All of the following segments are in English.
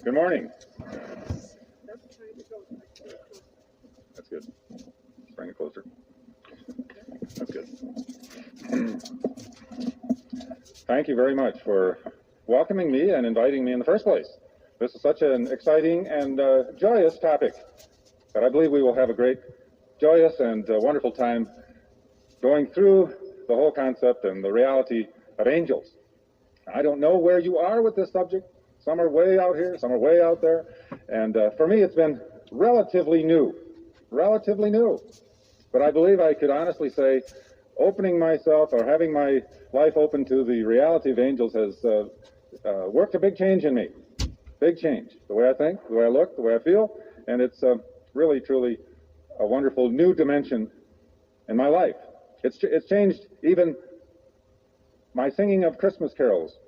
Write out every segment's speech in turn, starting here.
Good morning. That's good. Bring it closer. That's good. Thank you very much for welcoming me and inviting me in the first place. This is such an exciting and joyous topic that I believe we will have a great, joyous and wonderful time going through the whole concept and the reality of angels. I don't know where you are with this subject. Some are way out here, some are way out there. And for me, it's been relatively new. But I believe I could honestly say opening myself or having my life open to the reality of angels has worked a big change in me. Big change. The way I think, the way I look, the way I feel. And it's really, truly a wonderful new dimension in my life. It's changed even my singing of Christmas carols.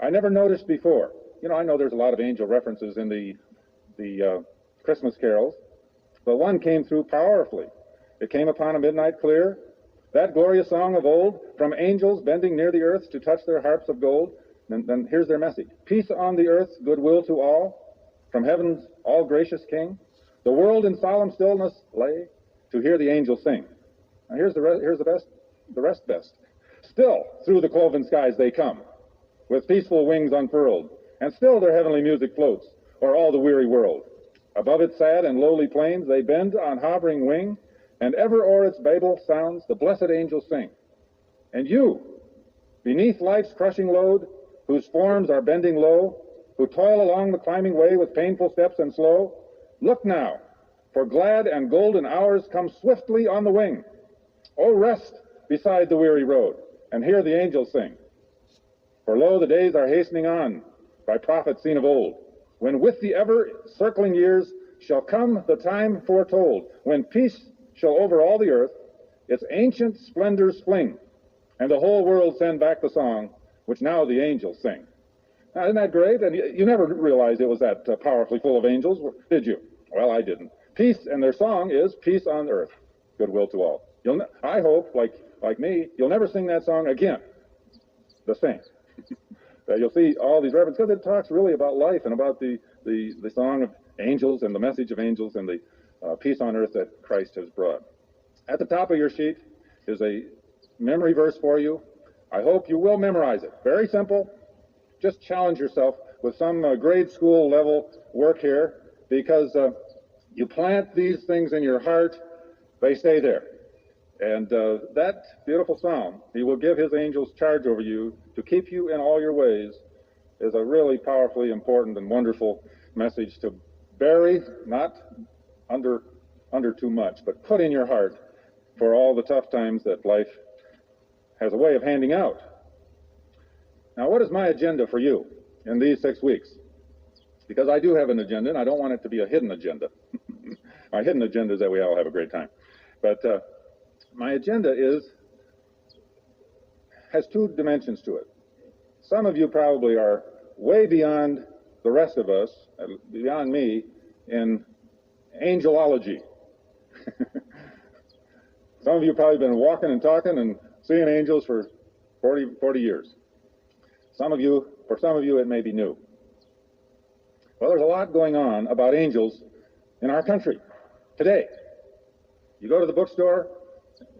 I never noticed before. You know, I know there's a lot of angel references in the Christmas carols, but one came through powerfully. It came upon a midnight clear, that glorious song of old, from angels bending near the earth to touch their harps of gold. Then here's their message. Peace on the earth, goodwill to all, from heaven's all gracious King. The world in solemn stillness lay to hear the angels sing. Now here's the rest best. Still through the cloven skies they come, with peaceful wings unfurled, and still their heavenly music floats o'er all the weary world. Above its sad and lowly plains they bend on hovering wing, and ever o'er its Babel sounds the blessed angels sing. And you, beneath life's crushing load, whose forms are bending low, who toil along the climbing way with painful steps and slow, look now, for glad and golden hours come swiftly on the wing. Oh, rest beside the weary road, and hear the angels sing. For lo, the days are hastening on, by prophets seen of old, when with the ever-circling years shall come the time foretold, when peace shall over all the earth its ancient splendors fling, and the whole world send back the song which now the angels sing. Now, isn't that great? And you never realized it was that powerfully full of angels, did you? Well, I didn't. Peace, and their song is peace on earth, goodwill to all. I hope, like me, you'll never sing that song again the same. You'll see all these references, because it talks really about life and about the song of angels and the message of angels and the peace on earth that Christ has brought. At the top of your sheet is a memory verse for you. I hope you will memorize it. Very simple. Just challenge yourself with some grade school level work here, because you plant these things in your heart, they stay there. And that beautiful psalm, he will give his angels charge over you to keep you in all your ways, is a really powerfully important and wonderful message to bury, not under too much, but put in your heart for all the tough times that life has a way of handing out. Now, what is my agenda for you in these 6 weeks? Because I do have an agenda, and I don't want it to be a hidden agenda. My hidden agenda is that we all have a great time. But my agenda has two dimensions to it. Some of you probably are way beyond the rest of us, beyond me, in angelology. Some of you have probably been walking and talking and seeing angels for 40 years. For some of you, it may be new. Well, there's a lot going on about angels in our country today. You go to the bookstore,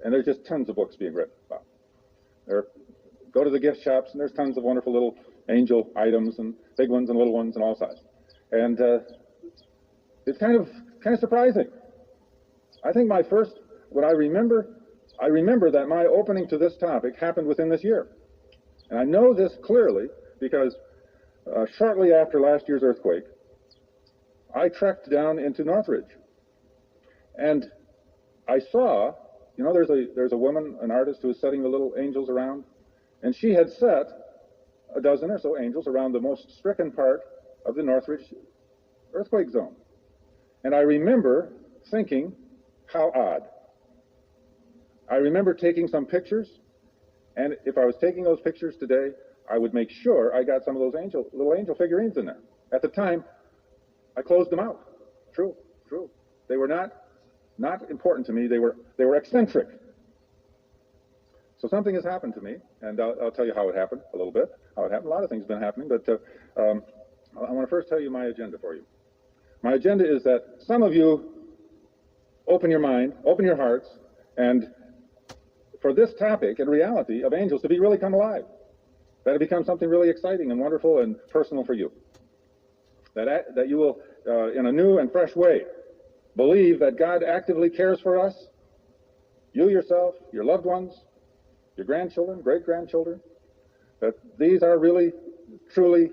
and there's just tons of books being written about. Go to the gift shops, and there's tons of wonderful little angel items, and big ones and little ones and all sizes. And it's kind of surprising. I think I remember that my opening to this topic happened within this year. And I know this clearly because shortly after last year's earthquake, I trekked down into Northridge. And I saw, there's a woman, an artist, who is setting the little angels around, and she had set a dozen or so angels around the most stricken part of the Northridge earthquake zone. And I remember thinking, how odd. I remember taking some pictures, and if I was taking those pictures today, I would make sure I got some of those little angel figurines in there. At the time, I closed them out. True. They were not important to me. They were eccentric. So something has happened to me, and I'll tell you how it happened a little bit. How it happened. A lot of things have been happening, but I want to first tell you my agenda for you. My agenda is that some of you open your mind, open your hearts, and for this topic and reality of angels to be really come alive, that it becomes something really exciting and wonderful and personal for you. That you will, in a new and fresh way, believe that God actively cares for us, you yourself, your loved ones, your grandchildren, great-grandchildren, that these are really, truly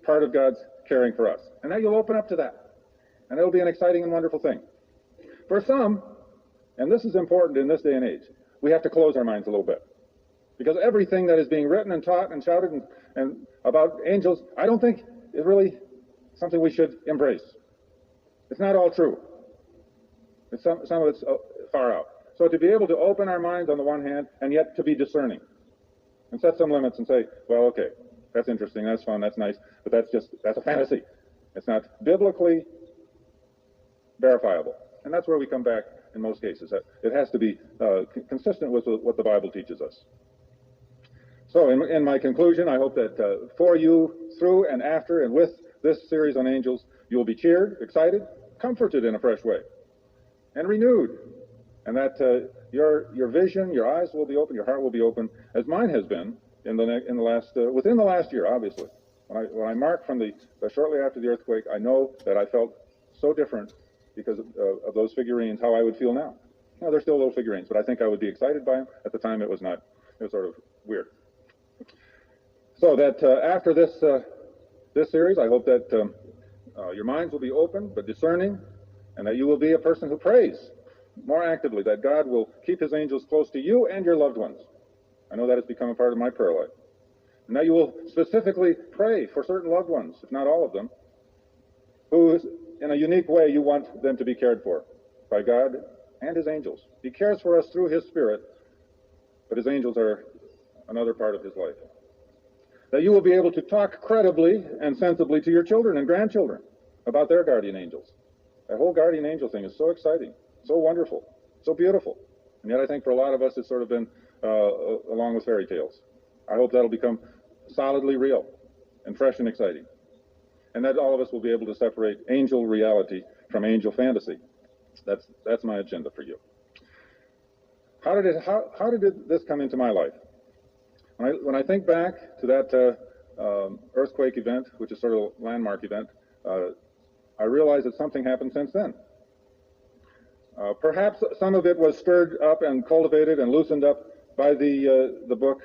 part of God's caring for us. And that you'll open up to that. And it'll be an exciting and wonderful thing. For some, and this is important in this day and age, we have to close our minds a little bit. Because everything that is being written and taught and shouted and about angels, I don't think is really something we should embrace. It's not all true. Some of it's far out. So to be able to open our minds on the one hand, and yet to be discerning, and set some limits and say, well, okay, that's interesting, that's fun, that's nice, but that's a fantasy. It's not biblically verifiable. And that's where we come back in most cases. It has to be consistent with what the Bible teaches us. So in my conclusion, I hope that for you, through and after and with this series on angels, you will be cheered, excited, comforted in a fresh way, and renewed, and that your vision, your eyes will be open, your heart will be open, as mine has been within the last year. Obviously, when I mark from shortly after the earthquake, I know that I felt so different because of those figurines. How I would feel now. They're still little figurines, but I think I would be excited by them. At the time, it was not. It was sort of weird. So that after this series, I hope that your minds will be open but discerning, and that you will be a person who prays more actively, that God will keep his angels close to you and your loved ones. I know that has become a part of my prayer life. And that you will specifically pray for certain loved ones, if not all of them, who, in a unique way, you want them to be cared for by God and his angels. He cares for us through his Spirit, but his angels are another part of his life. That you will be able to talk credibly and sensibly to your children and grandchildren about their guardian angels. That whole guardian angel thing is so exciting, so wonderful, so beautiful. And yet I think for a lot of us it's sort of been along with fairy tales. I hope that'll become solidly real and fresh and exciting. And that all of us will be able to separate angel reality from angel fantasy. That's my agenda for you. How did this come into my life? When I think back to that earthquake event, which is sort of a landmark event, I realize that something happened since then. Perhaps some of it was stirred up and cultivated and loosened up by the book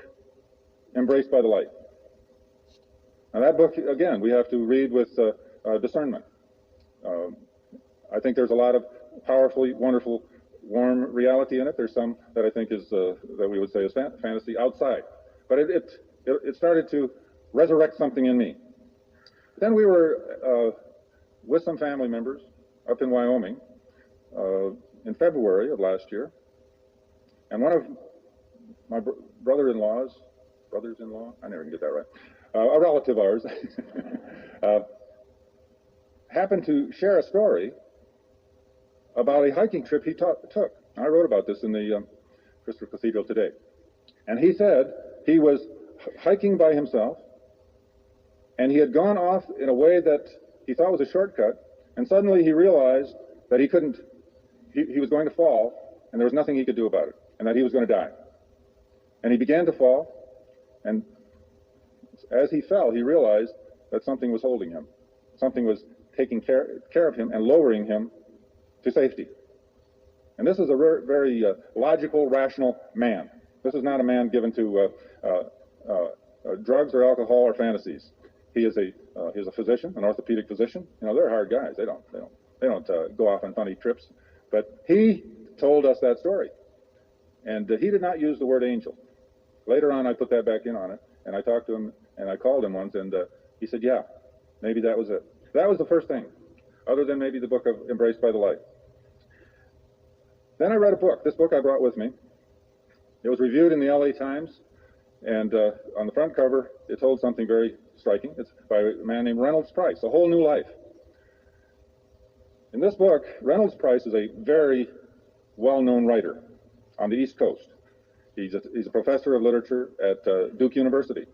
Embraced by the Light. Now that book, again, we have to read with discernment. I think there's a lot of powerfully, wonderful, warm reality in it. There's some that I think is that we would say is fantasy outside. But it started to resurrect something in me. Then we were with some family members up in Wyoming in February of last year, and one of my brothers-in-law, I never can get that right, a relative of ours, happened to share a story about a hiking trip he took. I wrote about this in the Christopher Cathedral today. And he said he was hiking by himself, and he had gone off in a way that he thought was a shortcut, and suddenly he realized that he couldn't, he was going to fall, and there was nothing he could do about it, and that he was going to die. And he began to fall, and as he fell, he realized that something was holding him. Something was taking care of him and lowering him to safety. And this is a very logical, rational man. This is not a man given to drugs or alcohol or fantasies. He is a physician, an orthopedic physician. They're hard guys. They don't go off on funny trips. But he told us that story, and he did not use the word angel. Later on, I put that back in on it, and I talked to him, and I called him once, and he said, "Yeah, maybe that was it." That was the first thing, other than maybe the book of Embraced by the Light. Then I read a book. This book I brought with me. It was reviewed in the LA Times, and on the front cover, it told something very striking. It's by a man named Reynolds Price, A Whole New Life. In this book, Reynolds Price is a very well-known writer on the East Coast. He's a professor of literature at Duke University.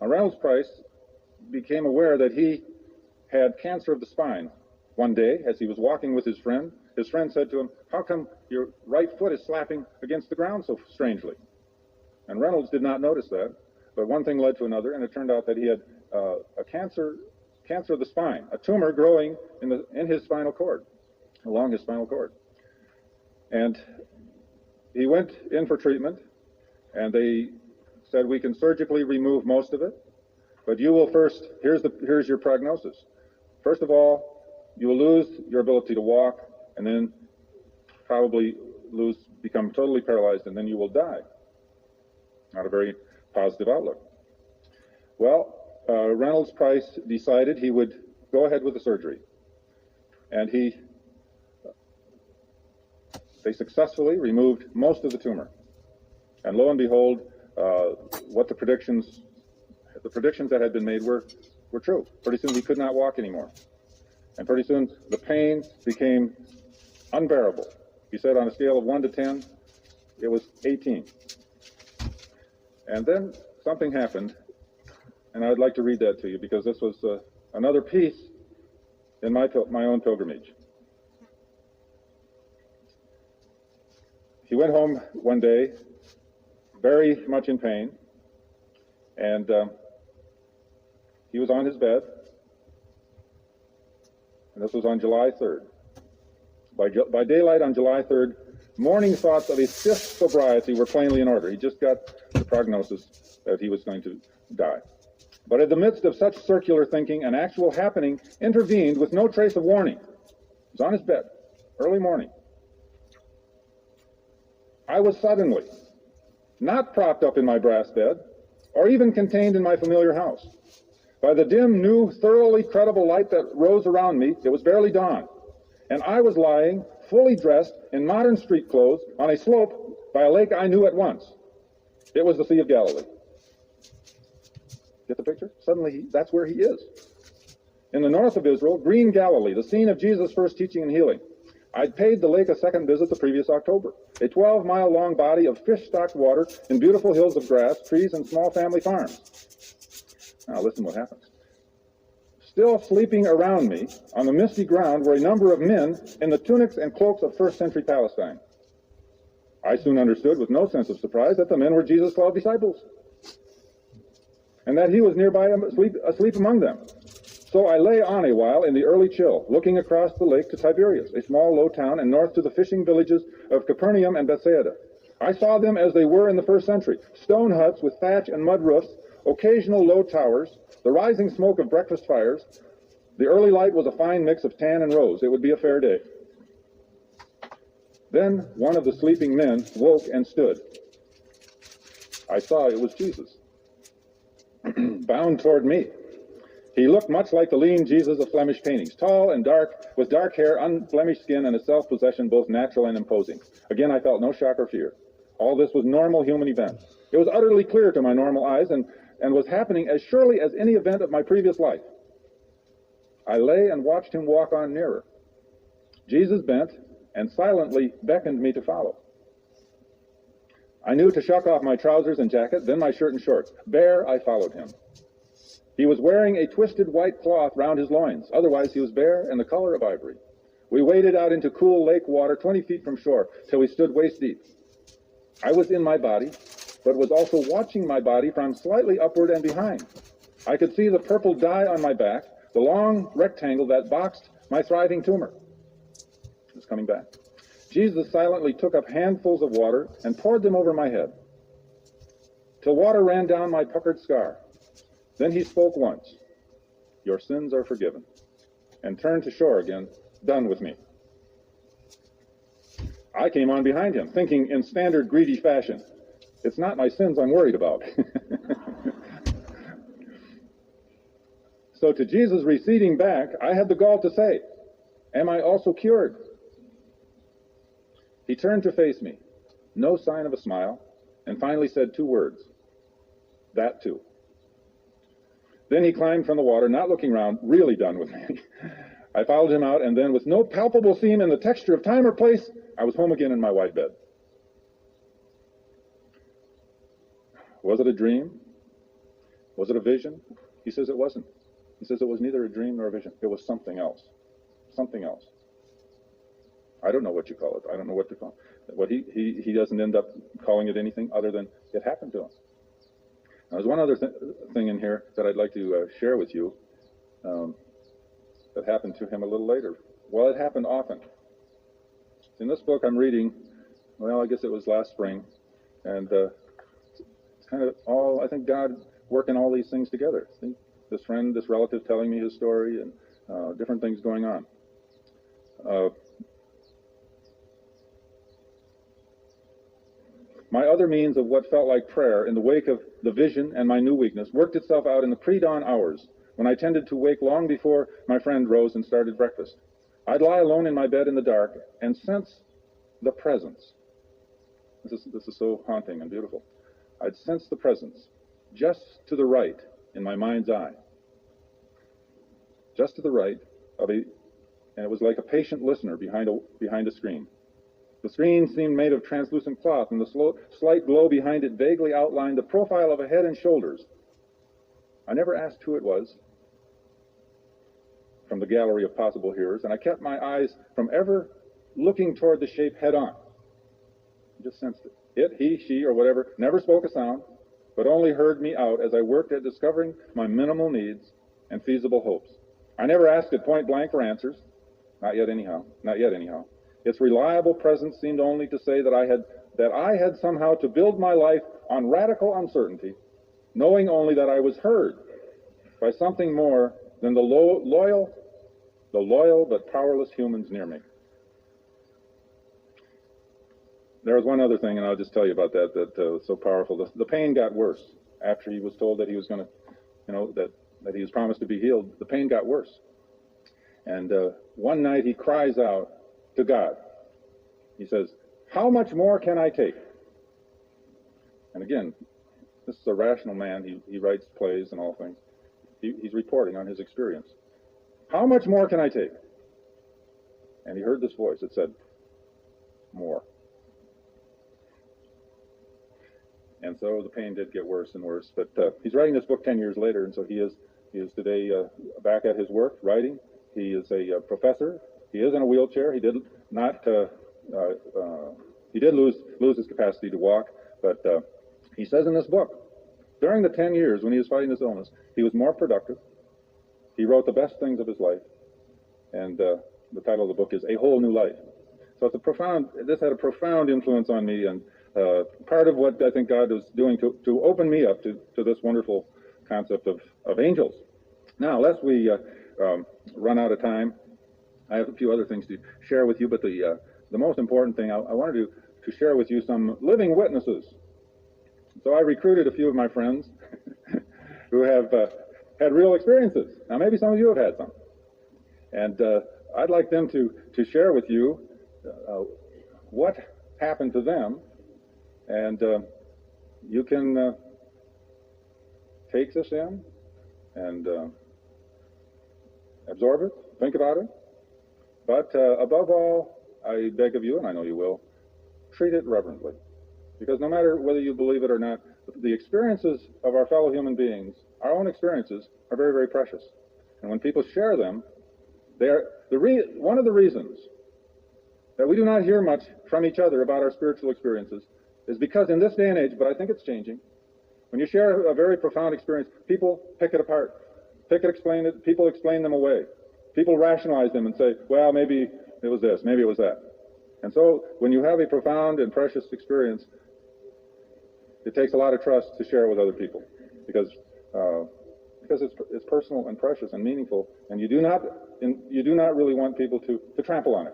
Now, Reynolds Price became aware that he had cancer of the spine. One day, as he was walking with his friend said to him, "How come your right foot is slapping against the ground so strangely?" And Reynolds did not notice that, but one thing led to another, and it turned out that he had a cancer of the spine, a tumor growing in his spinal cord, along his spinal cord. And he went in for treatment, and they said, "We can surgically remove most of it, but you will first, here's your prognosis. First of all, you will lose your ability to walk, and then probably become totally paralyzed, and then you will die." Not a very positive outlook. Well, Reynolds Price decided he would go ahead with the surgery. And they successfully removed most of the tumor. And lo and behold, what the predictions that had been made were true. Pretty soon he could not walk anymore. And pretty soon the pain became unbearable. He said on a scale of 1 to 10, it was 18. And then something happened, and I'd like to read that to you because this was another piece in my own pilgrimage. He went home one day, very much in pain, and he was on his bed, and this was on July 3rd. By daylight on July 3rd, morning thoughts of his fifth sobriety were plainly in order. He just got the prognosis that he was going to die. But in the midst of such circular thinking, an actual happening intervened with no trace of warning. He was on his bed, early morning. I was suddenly not propped up in my brass bed, or even contained in my familiar house. By the dim, new, thoroughly credible light that rose around me, it was barely dawn, and I was lying, fully dressed, in modern street clothes, on a slope by a lake I knew at once. It was the Sea of Galilee. Get the picture? Suddenly, that's where he is. In the north of Israel, green Galilee, the scene of Jesus' first teaching and healing. I'd paid the lake a second visit the previous October. A 12-mile-long body of fish-stocked water in beautiful hills of grass, trees, and small family farms. Now listen what happens. Still sleeping around me on the misty ground were a number of men in the tunics and cloaks of first-century Palestine. I soon understood with no sense of surprise that the men were Jesus' 12 disciples, and that he was nearby asleep among them. So I lay on a while in the early chill, looking across the lake to Tiberias, a small low town, and north to the fishing villages of Capernaum and Bethsaida. I saw them as they were in the first century, stone huts with thatch and mud roofs, occasional low towers, the rising smoke of breakfast fires. The early light was a fine mix of tan and rose. It would be a fair day. Then one of the sleeping men woke and stood. I saw it was Jesus, bound toward me. He looked much like the lean Jesus of Flemish paintings, tall and dark, with dark hair, unblemished skin, and a self-possession both natural and imposing. Again, I felt no shock or fear. All this was normal human events. It was utterly clear to my normal eyes and was happening as surely as any event of my previous life. I lay and watched him walk on nearer. Jesus bent and silently beckoned me to follow. I knew to shuck off my trousers and jacket, then my shirt and shorts. Bare, I followed him. He was wearing a twisted white cloth round his loins. Otherwise, he was bare and the color of ivory. We waded out into cool lake water 20 feet from shore till we stood waist deep. I was in my body, but was also watching my body from slightly upward and behind. I could see the purple dye on my back, the long rectangle that boxed my thriving tumor. It was coming back. Jesus silently took up handfuls of water and poured them over my head, till water ran down my puckered scar. Then he spoke once, "Your sins are forgiven," and turned to shore again, done with me. I came on behind him, thinking in standard greedy fashion, it's not my sins I'm worried about. So to Jesus receding back, I had the gall to say, am I also cured? He turned to face me, no sign of a smile, and finally said 2 words, "That too." Then he climbed from the water, not looking round, really done with me. I followed him out, and then with no palpable seam in the texture of time or place, I was home again in my white bed. Was it a dream? Was it a vision? He says it wasn't. He says it was neither a dream nor a vision. It was something else. Something else. I don't know what you call it. I don't know what to call it. What he doesn't end up calling it anything other than it happened to him. Now, there's one other thing in here that I'd like to share with you that happened to him a little later. Well, it happened often. In this book I'm reading, well, I guess it was last spring, and it's kind of all, I think God working all these things together. See? This friend, this relative telling me his story, and different things going on. My other means of what felt like prayer in the wake of the vision and my new weakness worked itself out in the pre-dawn hours when I tended to wake long before my friend rose and started breakfast. I'd lie alone in my bed in the dark and sense the presence. This is so haunting and beautiful. I'd sense the presence just to the right in my mind's eye. Just to the right of and it was like a patient listener behind a screen. The screen seemed made of translucent cloth, and the slight glow behind it vaguely outlined the profile of a head and shoulders. I never asked who it was from the gallery of possible hearers, and I kept my eyes from ever looking toward the shape head on. I just sensed it. It, he, she, or whatever, never spoke a sound, but only heard me out as I worked at discovering my minimal needs and feasible hopes. I never asked it point blank for answers. Not yet anyhow. Its reliable presence seemed only to say that I had somehow to build my life on radical uncertainty, knowing only that I was heard by something more than the loyal but powerless humans near me. There was one other thing, and I'll just tell you about that was so powerful. The pain got worse after he was told that he was going to, that he was promised to be healed. The pain got worse. And one night he cries out to God. He says, "How much more can I take?" And again, this is a rational man. He writes plays and all things. He's reporting on his experience. How much more can I take? And he heard this voice. It said, more. And so the pain did get worse and worse. But he's writing this book 10 years later, and so he is today back at his work, writing. He is a professor. He is in a wheelchair. He did not. He did lose his capacity to walk, but he says in this book, during the 10 years when he was fighting this illness, he was more productive. He wrote the best things of his life, and the title of the book is A Whole New Life. So this had a profound influence on me, and part of what I think God was doing to open me up to this wonderful concept of angels. Now, lest we run out of time, I have a few other things to share with you, but the most important thing, I wanted to share with you some living witnesses. So I recruited a few of my friends who have had real experiences. Now, maybe some of you have had some. And I'd like them to share with you what happened to them, and you can take this in and absorb it, think about it. But above all, I beg of you, and I know you will, treat it reverently. Because no matter whether you believe it or not, the experiences of our fellow human beings, our own experiences, are very, very precious. And when people share them, one of the reasons that we do not hear much from each other about our spiritual experiences is because in this day and age, but I think it's changing, when you share a very profound experience, people pick it apart. Explain it, people explain them away. People rationalize them and say, well, maybe it was this, maybe it was that. And so when you have a profound and precious experience, it takes a lot of trust to share it with other people because it's personal and precious and meaningful, and you do not really want people to trample on it.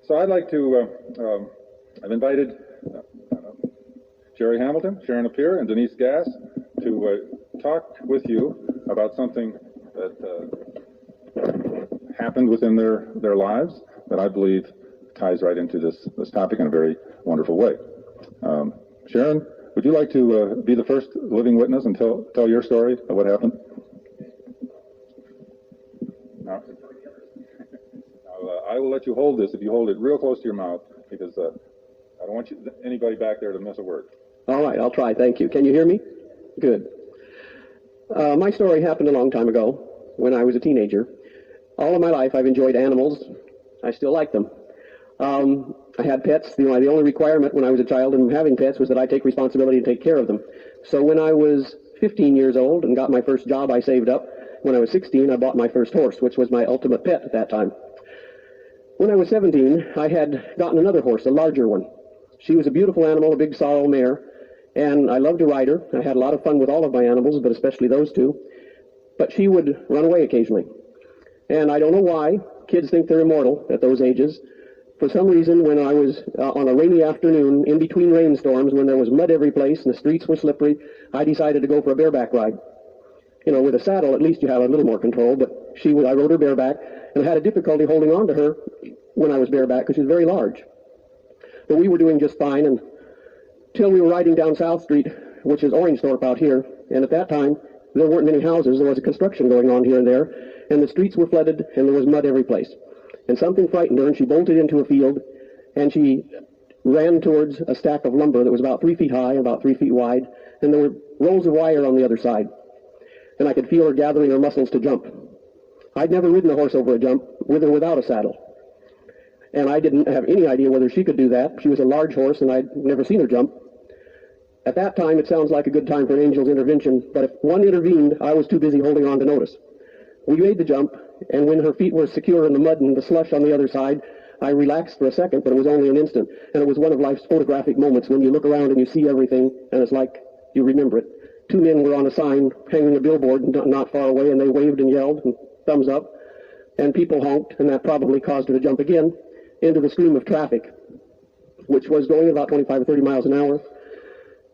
So I'd like to, I've invited Jerry Hamilton, Sharon Appier, and Denise Gass to talk with you about something that happened within their lives that I believe ties right into this topic in a very wonderful way. Sharon, would you like to be the first living witness and tell your story of what happened? No. I will let you hold this if you hold it real close to your mouth, because I don't want anybody back there to miss a word. All right, I'll try. Thank you. Can you hear me? Good. My story happened a long time ago when I was a teenager. All of my life I've enjoyed animals. I still like them. I had pets. The only requirement when I was a child in having pets was that I take responsibility to take care of them. So when I was 15 years old and got my first job I saved up, when I was 16 I bought my first horse, which was my ultimate pet at that time. When I was 17, I had gotten another horse, a larger one. She was a beautiful animal, a big sorrel mare, and I loved to ride her. I had a lot of fun with all of my animals, but especially those two. But she would run away occasionally. And I don't know why. Kids think they're immortal at those ages. For some reason, when I was on a rainy afternoon, in between rainstorms, when there was mud every place and the streets were slippery, I decided to go for a bareback ride. You know, with a saddle, at least you have a little more control, but I rode her bareback, and I had a difficulty holding on to her when I was bareback because she was very large. But we were doing just fine until we were riding down South Street, which is Orangethorpe out here, and at that time, there weren't many houses. There was a construction going on here and there, and the streets were flooded, and there was mud every place. And something frightened her, and she bolted into a field, and she ran towards a stack of lumber that was about 3 feet high and about 3 feet wide, and there were rolls of wire on the other side. And I could feel her gathering her muscles to jump. I'd never ridden a horse over a jump, with or without a saddle. And I didn't have any idea whether she could do that. She was a large horse, and I'd never seen her jump. At that time, it sounds like a good time for an angel's intervention, but if one intervened, I was too busy holding on to notice. We made the jump, and when her feet were secure in the mud and the slush on the other side, I relaxed for a second, but it was only an instant. And it was one of life's photographic moments when you look around and you see everything, and it's like you remember it. 2 men were on a sign hanging a billboard not far away, and they waved and yelled and thumbs up, and people honked, and that probably caused her to jump again into the stream of traffic, which was going about 25 or 30 miles an hour.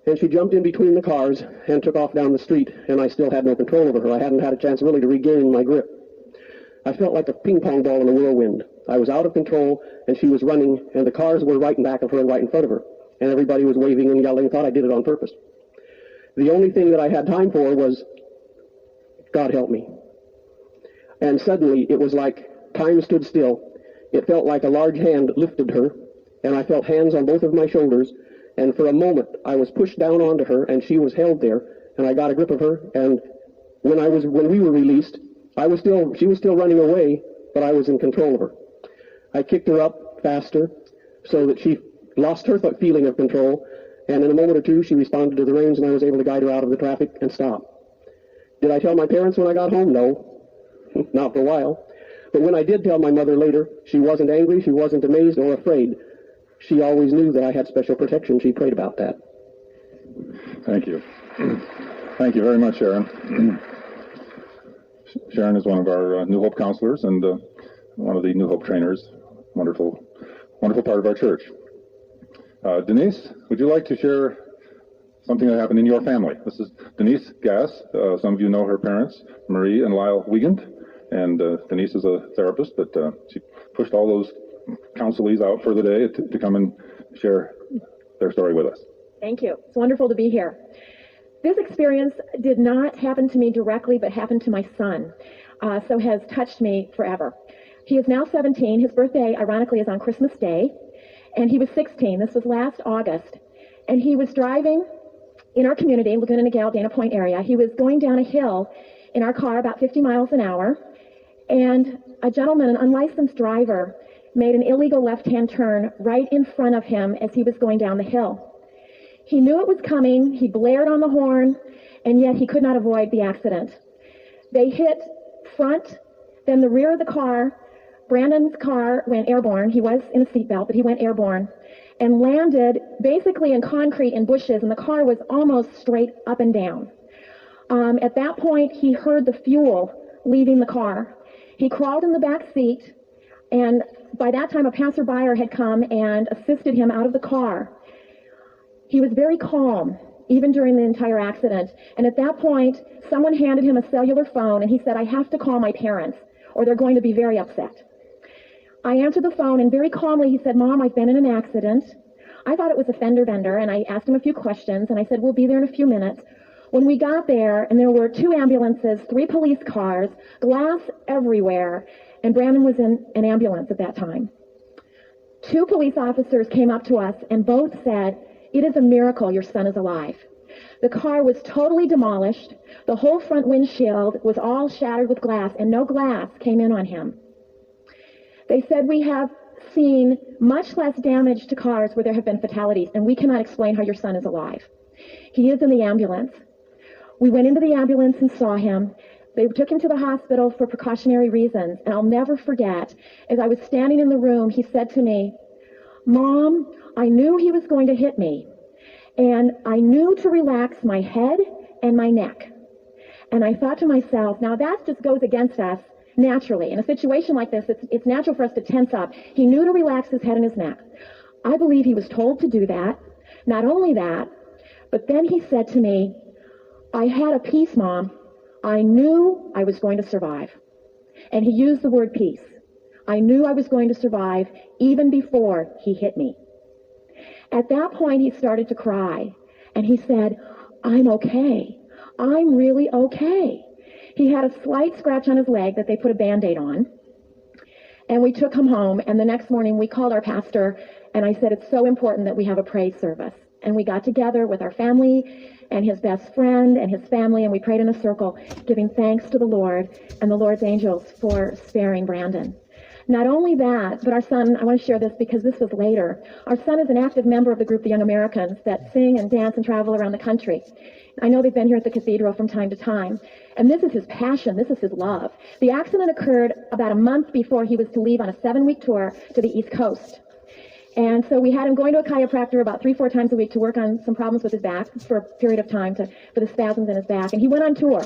And she jumped in between the cars and took off down the street, and I still had no control over her. I hadn't had a chance really to regain my grip. I felt like a ping pong ball in a whirlwind. I was out of control, and she was running, and the cars were right in back of her and right in front of her, and everybody was waving and yelling, thought I did it on purpose. The only thing that I had time for was, God help me. And suddenly it was like time stood still. It felt like a large hand lifted her, and I felt hands on both of my shoulders, and for a moment I was pushed down onto her, and she was held there, and I got a grip of her, and when we were released, she was still running away, but I was in control of her. I kicked her up faster so that she lost her feeling of control, and in a moment or two she responded to the reins, and I was able to guide her out of the traffic and stop. Did I tell my parents when I got home? No, not for a while. But when I did tell my mother later, she wasn't angry, she wasn't amazed or afraid. She always knew that I had special protection. She prayed about that. Thank you. Thank you very much, Sharon. Sharon is one of our New Hope counselors and one of the New Hope trainers. Wonderful, wonderful part of our church. Denise, would you like to share something that happened in your family? This is Denise Gass. Some of you know her parents, Marie and Lyle Wiegand. And Denise is a therapist, but she pushed all those counselees out for the day to come and share their story with us. Thank you. It's wonderful to be here. This experience did not happen to me directly, but happened to my son, so has touched me forever. He is now 17. His birthday, ironically, is on Christmas Day, and he was 16. This was last August, and he was driving in our community, Laguna Niguel, Dana Point area. He was going down a hill in our car about 50 miles an hour, and a gentleman, an unlicensed driver, made an illegal left-hand turn right in front of him as he was going down the hill. He knew it was coming, he blared on the horn, and yet he could not avoid the accident. They hit front, then the rear of the car. Brandon's car went airborne. He was in a seatbelt, but he went airborne and landed basically in concrete and bushes, and the car was almost straight up and down. At that point, he heard the fuel leaving the car. He crawled in the back seat, and by that time a passerby had come and assisted him out of the car. He was very calm, even during the entire accident. And at that point, someone handed him a cellular phone, and he said, "I have to call my parents, or they're going to be very upset." I answered the phone, and very calmly he said, "Mom, I've been in an accident." I thought it was a fender bender, and I asked him a few questions, and I said, "We'll be there in a few minutes." When we got there, and there were 2 ambulances, 3 police cars, glass everywhere, and Brandon was in an ambulance at that time. 2 police officers came up to us, and both said, "It is a miracle your son is alive." The car was totally demolished. The whole front windshield was all shattered with glass, and no glass came in on him. They said, we have seen much less damage to cars where there have been fatalities, and we cannot explain how your son is alive. He is in the ambulance. We went into the ambulance and saw him. They took him to the hospital for precautionary reasons, and I'll never forget, as I was standing in the room, he said to me, Mom, I knew he was going to hit me, and I knew to relax my head and my neck. And I thought to myself, now that just goes against us naturally. In a situation like this, it's natural for us to tense up. He knew to relax his head and his neck. I believe he was told to do that. Not only that, but then he said to me, I had a peace, Mom. I knew I was going to survive. And he used the word peace. I knew I was going to survive even before he hit me. At that point, he started to cry. And he said, I'm okay. I'm really okay. He had a slight scratch on his leg that they put a Band-Aid on. And we took him home. And the next morning, we called our pastor. And I said, it's so important that we have a praise service. And we got together with our family and his best friend and his family, and we prayed in a circle, giving thanks to the Lord and the Lord's angels for sparing Brandon. Not only that, but our son, I want to share this because this was later, our son is an active member of the group, the Young Americans, that sing and dance and travel around the country. I know they've been here at the cathedral from time to time, and this is his passion, this is his love. The accident occurred about a month before he was to leave on a 7-week tour to the East Coast. And so we had him going to a chiropractor about 3-4 times a week to work on some problems with his back for a period of time for the spasms in his back. And he went on tour.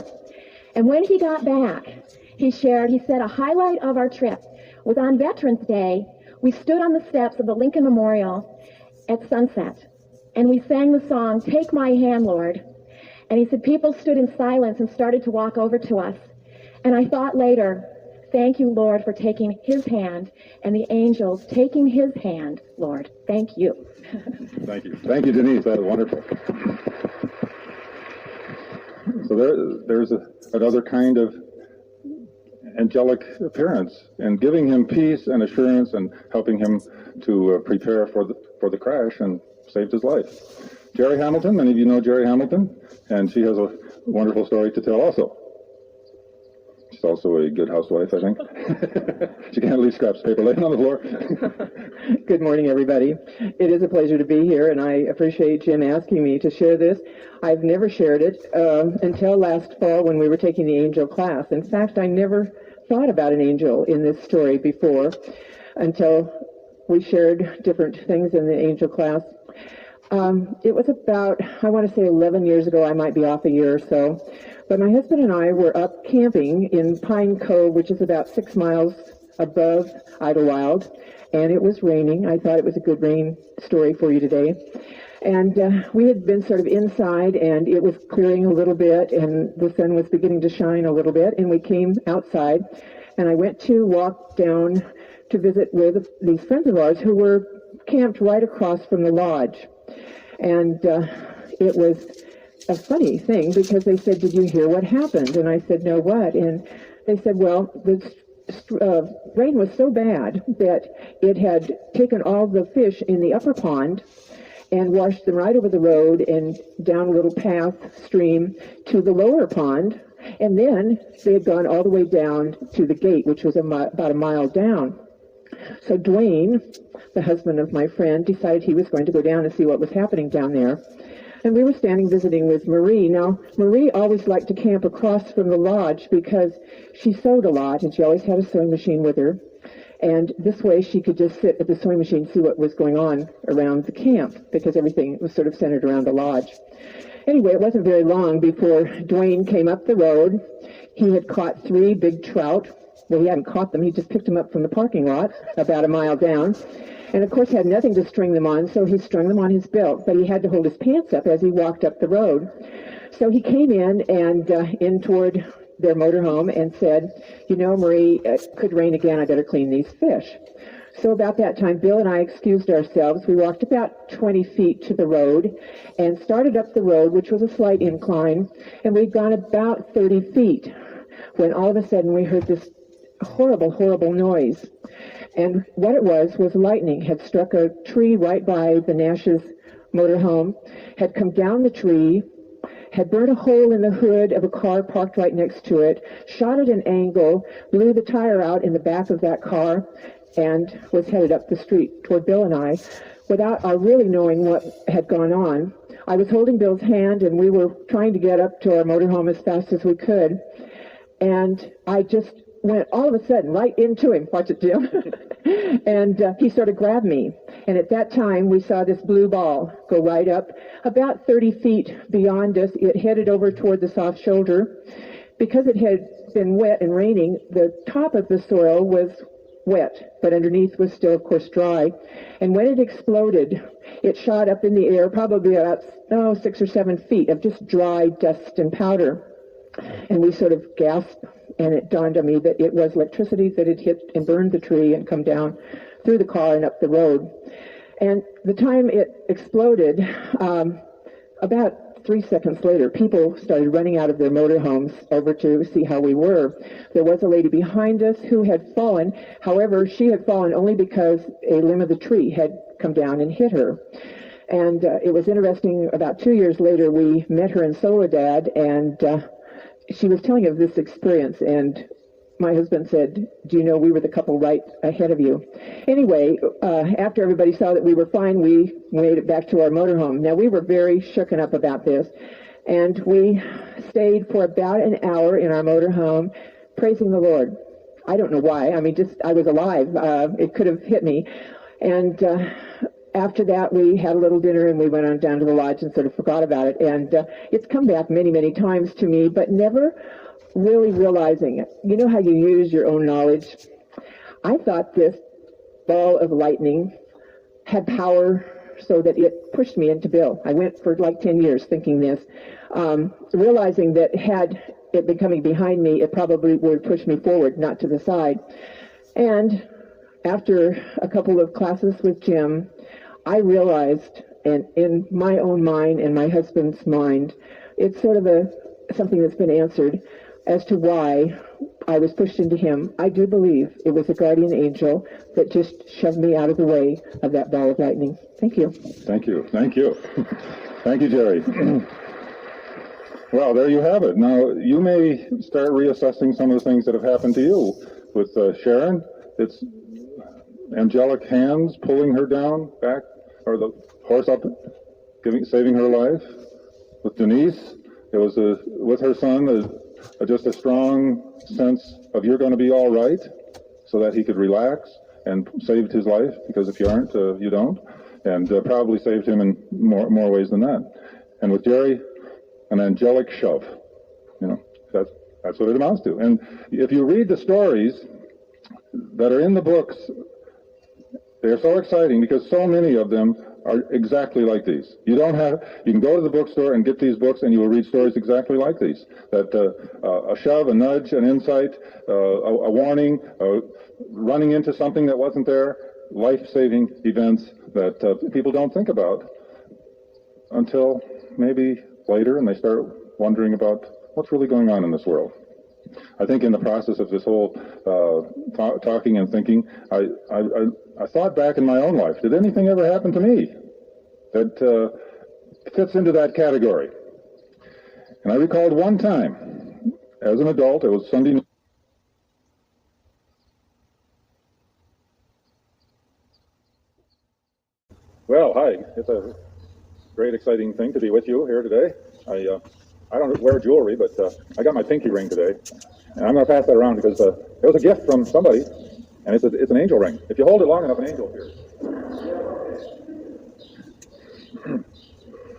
And when he got back, he said a highlight of our trip was on Veterans Day. We stood on the steps of the Lincoln Memorial at sunset. And we sang the song, Take My Hand, Lord. And he said people stood in silence and started to walk over to us. And I thought later, thank you, Lord, for taking his hand, and the angels taking his hand, Lord. Thank you. Thank you. Thank you, Denise. That was wonderful. So there's another kind of angelic appearance, and giving him peace and assurance and helping him to prepare for the crash, and saved his life. Jerry Hamilton, many of you know Jerry Hamilton, and she has a wonderful story to tell also. She's also a good housewife, I think. She can't leave scraps of paper laying on the floor. Good morning, everybody. It is a pleasure to be here, and I appreciate Jim asking me to share this. I've never shared it until last fall when we were taking the angel class. In fact, I never thought about an angel in this story before until we shared different things in the angel class. It was about, I want to say 11 years ago. I might be off a year or so. But my husband and I were up camping in Pine Cove, which is about 6 miles above Idlewild, and it was raining. I thought it was a good rain story for you today. And we had been sort of inside, and it was clearing a little bit, and the sun was beginning to shine a little bit, and we came outside, and I went to walk down to visit with these friends of ours who were camped right across from the lodge. And it was a funny thing because they said, did you hear what happened? And I said, no, what? And they said, well, the rain was so bad that it had taken all the fish in the upper pond and washed them right over the road and down a little path stream to the lower pond. And then they had gone all the way down to the gate, which was about a mile down. So Dwayne, the husband of my friend, decided he was going to go down and see what was happening down there. And we were standing visiting with Marie. Now, Marie always liked to camp across from the lodge because she sewed a lot, and she always had a sewing machine with her. And this way she could just sit at the sewing machine and see what was going on around the camp because everything was sort of centered around the lodge. Anyway, it wasn't very long before Dwayne came up the road. He had caught 3 big trout. Well, he hadn't caught them. He just picked them up from the parking lot about a mile down. And, of course, had nothing to string them on, so he strung them on his belt. But he had to hold his pants up as he walked up the road. So he came in and in toward their motorhome and said, you know, Marie, it could rain again. I better clean these fish. So about that time, Bill and I excused ourselves. We walked about 20 feet to the road and started up the road, which was a slight incline. And we'd gone about 30 feet when all of a sudden we heard this horrible, horrible noise. And what it was lightning had struck a tree right by the Nash's motorhome, had come down the tree, had burnt a hole in the hood of a car parked right next to it, shot at an angle, blew the tire out in the back of that car, and was headed up the street toward Bill and I without our really knowing what had gone on. I was holding Bill's hand, and we were trying to get up to our motorhome as fast as we could. And I just went all of a sudden right into him. Watch it, Jim. And he sort of grabbed me. And at that time, we saw this blue ball go right up about 30 feet beyond us. It headed over toward the soft shoulder. Because it had been wet and raining, the top of the soil was wet, but underneath was still, of course, dry. And when it exploded, it shot up in the air probably about 6 or 7 feet of just dry dust and powder. And we sort of gasped, and it dawned on me that it was electricity that had hit and burned the tree and come down through the car and up the road. And the time it exploded, about 3 seconds later, people started running out of their motorhomes over to see how we were. There was a lady behind us who had fallen. However, she had fallen only because a limb of the tree had come down and hit her. And it was interesting, about 2 years later, we met her in Soledad, and she was telling of this experience, and my husband said, "Do you know, we were the couple right ahead of you." Anyway, after everybody saw that we were fine, we made it back to our motorhome. Now, we were very shooken up about this, and we stayed for about an hour in our motorhome praising the Lord. I don't know why. I mean, just I was alive. It could have hit me. And after that, we had a little dinner, and we went on down to the lodge and sort of forgot about it. And it's come back many, many times to me, but never really realizing it. You know how you use your own knowledge? I thought this ball of lightning had power so that it pushed me into Bill. I went for like 10 years thinking this, realizing that had it been coming behind me, it probably would push me forward, not to the side. And after a couple of classes with Jim, I realized, and in my own mind and my husband's mind, it's sort of something that's been answered as to why I was pushed into him. I do believe it was a guardian angel that just shoved me out of the way of that ball of lightning. Thank you. Thank you. Thank you. Thank you, Jerry. Well, there you have it. Now, you may start reassessing some of the things that have happened to you. With Sharon, it's angelic hands pulling her down back, or the horse up, saving her life. With Denise, it was with her son, just a strong sense of you're going to be all right, so that he could relax, and saved his life, because if you aren't, you don't, and probably saved him in more ways than that. And with Jerry, an angelic shove. You know, that's what it amounts to. And if you read the stories that are in the books, they're so exciting because so many of them are exactly like these. You can go to the bookstore and get these books, and you will read stories exactly like these. That a shove, a nudge, an insight, a warning, running into something that wasn't there, life-saving events that people don't think about until maybe later, and they start wondering about what's really going on in this world. I think in the process of this whole talking and thinking, I thought back in my own life, did anything ever happen to me that fits into that category? And I recalled one time, as an adult, it was Sunday night. Well, hi. It's a great, exciting thing to be with you here today. I don't wear jewelry, but I got my pinky ring today, and I'm going to pass that around because it was a gift from somebody, and it's an angel ring. If you hold it long enough, an angel appears.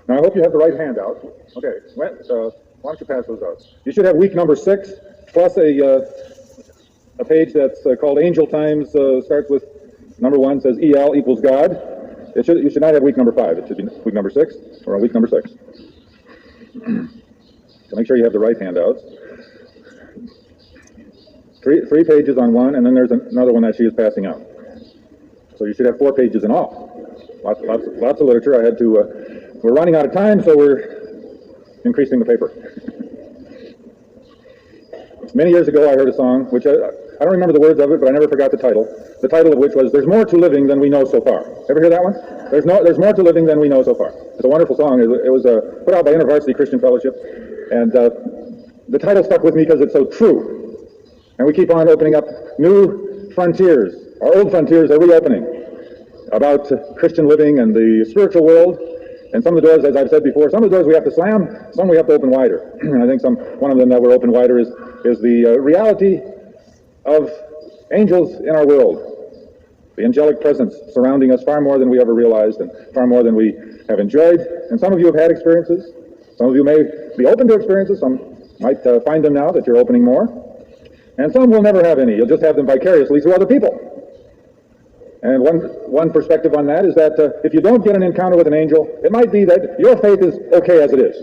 Now, I hope you have the right hand out. Okay, why don't you pass those out? You should have week number 6, plus a page that's called Angel Times, starts with number 1, says EL equals God. You should not have week number 5. It should be week number 6, or week number 6. So make sure you have the right hand out. Three pages on one, and then there's another one that she is passing out. So you should have 4 pages in all. Lots of literature. We're running out of time, so we're increasing the paper. Many years ago, I heard a song, which I don't remember the words of it, but I never forgot the title. The title of which was "There's More to Living Than We Know So Far." Ever hear that one? There's more to living than we know so far. It's a wonderful song. It was put out by InterVarsity Christian Fellowship, and the title stuck with me because it's so true. And we keep on opening up new frontiers. Our old frontiers are reopening about Christian living and the spiritual world. And some of the doors, as I've said before, some of the doors we have to slam, some we have to open wider. And I think one of them that we're open wider is the reality of angels in our world. The angelic presence surrounding us far more than we ever realized and far more than we have enjoyed. And some of you have had experiences. Some of you may be open to experiences. Some might find them now that you're opening more. And some will never have any. You'll just have them vicariously through other people. And one perspective on that is that if you don't get an encounter with an angel, it might be that your faith is okay as it is.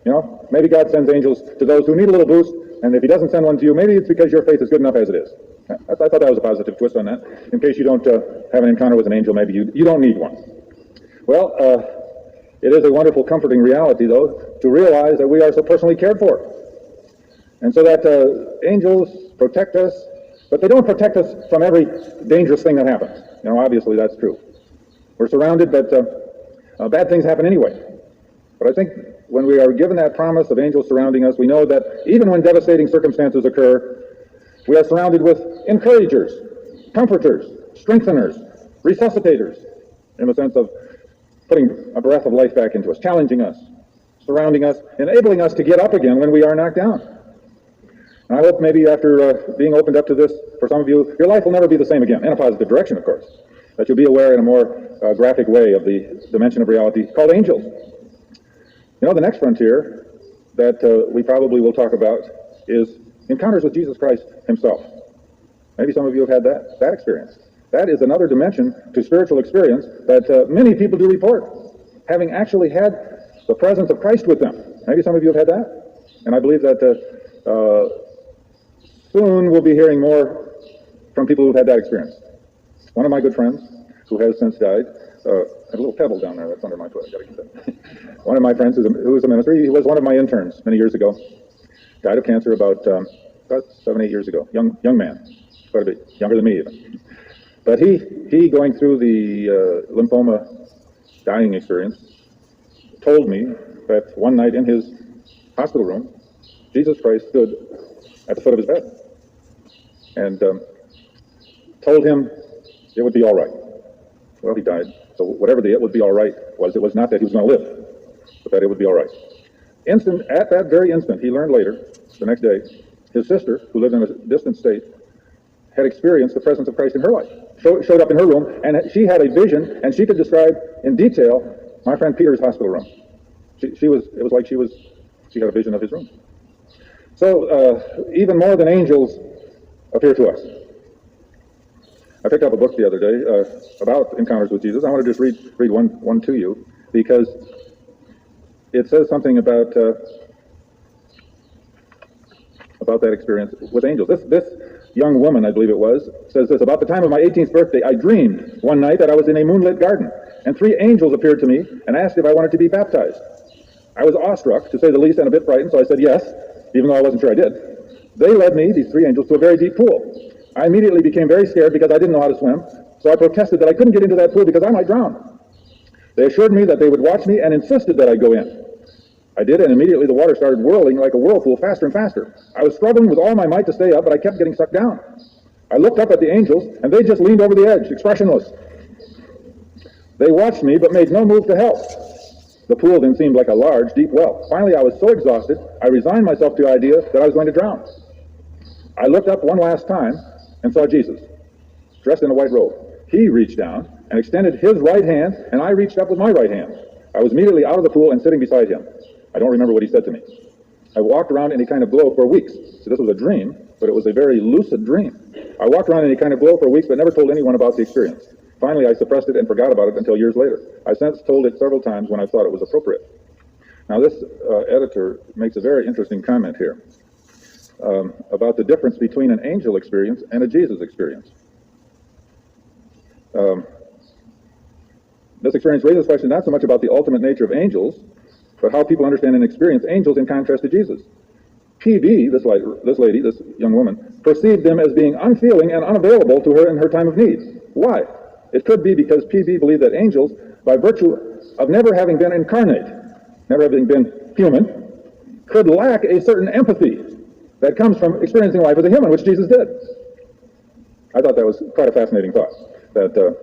You know, maybe God sends angels to those who need a little boost, and if he doesn't send one to you, maybe it's because your faith is good enough as it is. I thought that was a positive twist on that. In case you don't have an encounter with an angel, maybe you don't need one. Well, it is a wonderful, comforting reality, though, to realize that we are so personally cared for. And so that angels protect us, but they don't protect us from every dangerous thing that happens. You know, obviously that's true. We're surrounded, but bad things happen anyway. But I think when we are given that promise of angels surrounding us, we know that even when devastating circumstances occur, we are surrounded with encouragers, comforters, strengtheners, resuscitators, in the sense of putting a breath of life back into us, challenging us, surrounding us, enabling us to get up again when we are knocked down. And I hope maybe after being opened up to this, for some of you, your life will never be the same again, in a positive direction, of course, that you'll be aware in a more graphic way of the dimension of reality called angels. You know, the next frontier that we probably will talk about is encounters with Jesus Christ himself. Maybe some of you have had that experience. That is another dimension to spiritual experience that many people do report, having actually had the presence of Christ with them. Maybe some of you have had that. And I believe that soon we'll be hearing more from people who've had that experience. One of my good friends, who has since died, a little pebble down there that's under my foot. I gotta get that. One of my friends who was a minister, he was one of my interns many years ago. Died of cancer about 7-8 years ago. Young man, quite a bit younger than me even. But he going through the lymphoma dying experience, told me that one night in his hospital room, Jesus Christ stood at the foot of his bed and told him it would be all right. Well, he died. So whatever the "it would be all right" was, it was not that he was going to live, but that it would be all right. At that very instant, he learned later, the next day, his sister, who lived in a distant state, had experienced the presence of Christ in her life. Showed up in her room, and she had a vision, and she could describe in detail my friend Peter's hospital room. It was like she had a vision of his room. So even more than angels appear to us. I picked up a book the other day about encounters with Jesus. I want to just read one to you, because it says something about that experience with angels. This young woman, I believe it was, says this: about the time of my 18th birthday, I dreamed one night that I was in a moonlit garden, and 3 angels appeared to me and asked if I wanted to be baptized. I was awestruck, to say the least, and a bit frightened, so I said yes, even though I wasn't sure I did. They led me, these 3 angels, to a very deep pool. I immediately became very scared because I didn't know how to swim, so I protested that I couldn't get into that pool because I might drown. They assured me that they would watch me and insisted that I go in. I did, and immediately the water started whirling like a whirlpool, faster and faster. I was struggling with all my might to stay up, but I kept getting sucked down. I looked up at the angels, and they just leaned over the edge, expressionless. They watched me, but made no move to help. The pool then seemed like a large, deep well. Finally, I was so exhausted, I resigned myself to the idea that I was going to drown. I looked up one last time and saw Jesus, dressed in a white robe. He reached down and extended his right hand, and I reached up with my right hand. I was immediately out of the pool and sitting beside him. I don't remember what he said to me. I walked around in a kind of glow for weeks. So this was a dream, but it was a very lucid dream. I walked around in a kind of glow for weeks, but never told anyone about the experience. Finally, I suppressed it and forgot about it until years later. I since told it several times when I thought it was appropriate. Now, this editor makes a very interesting comment here about the difference between an angel experience and a Jesus experience. This experience raises questions not so much about the ultimate nature of angels, but how people understand and experience angels in contrast to Jesus. PB, this lady, this young woman, perceived them as being unfeeling and unavailable to her in her time of need. Why? It could be because PB believed that angels, by virtue of never having been incarnate, never having been human, could lack a certain empathy that comes from experiencing life as a human, which Jesus did. I thought that was quite a fascinating thought, that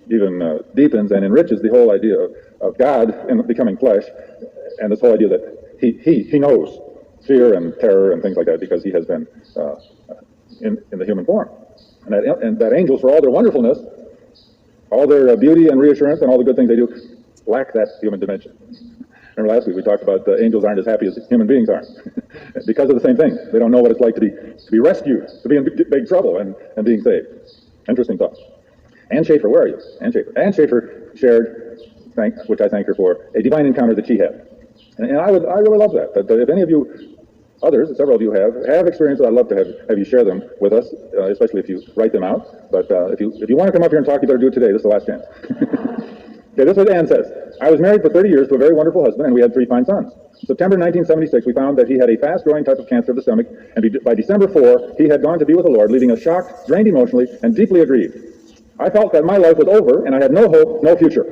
even deepens and enriches the whole idea of God in becoming flesh, and this whole idea that he knows fear and terror and things like that because he has been in the human form. And that angels, for all their wonderfulness, all their beauty and reassurance and all the good things they do, lack that human dimension. Remember last week we talked about angels aren't as happy as human beings are because of the same thing. They don't know what it's like to be rescued, to be in big trouble and being saved. Interesting thought. Ann Schaefer, where are you? Ann Schaefer. Ann Schaefer shared, which I thank her for, a divine encounter that she had. And I really love that. But if any of you, others, several of you have experiences, I'd love to have you share them with us, especially if you write them out. But if you want to come up here and talk, you better do it today. This is the last chance. Okay, this is what Ann says. I was married for 30 years to a very wonderful husband, and we had 3 fine sons. In September 1976, we found that he had a fast-growing type of cancer of the stomach, and by December 4, he had gone to be with the Lord, leaving us shocked, drained emotionally, and deeply aggrieved. I felt that my life was over, and I had no hope, no future.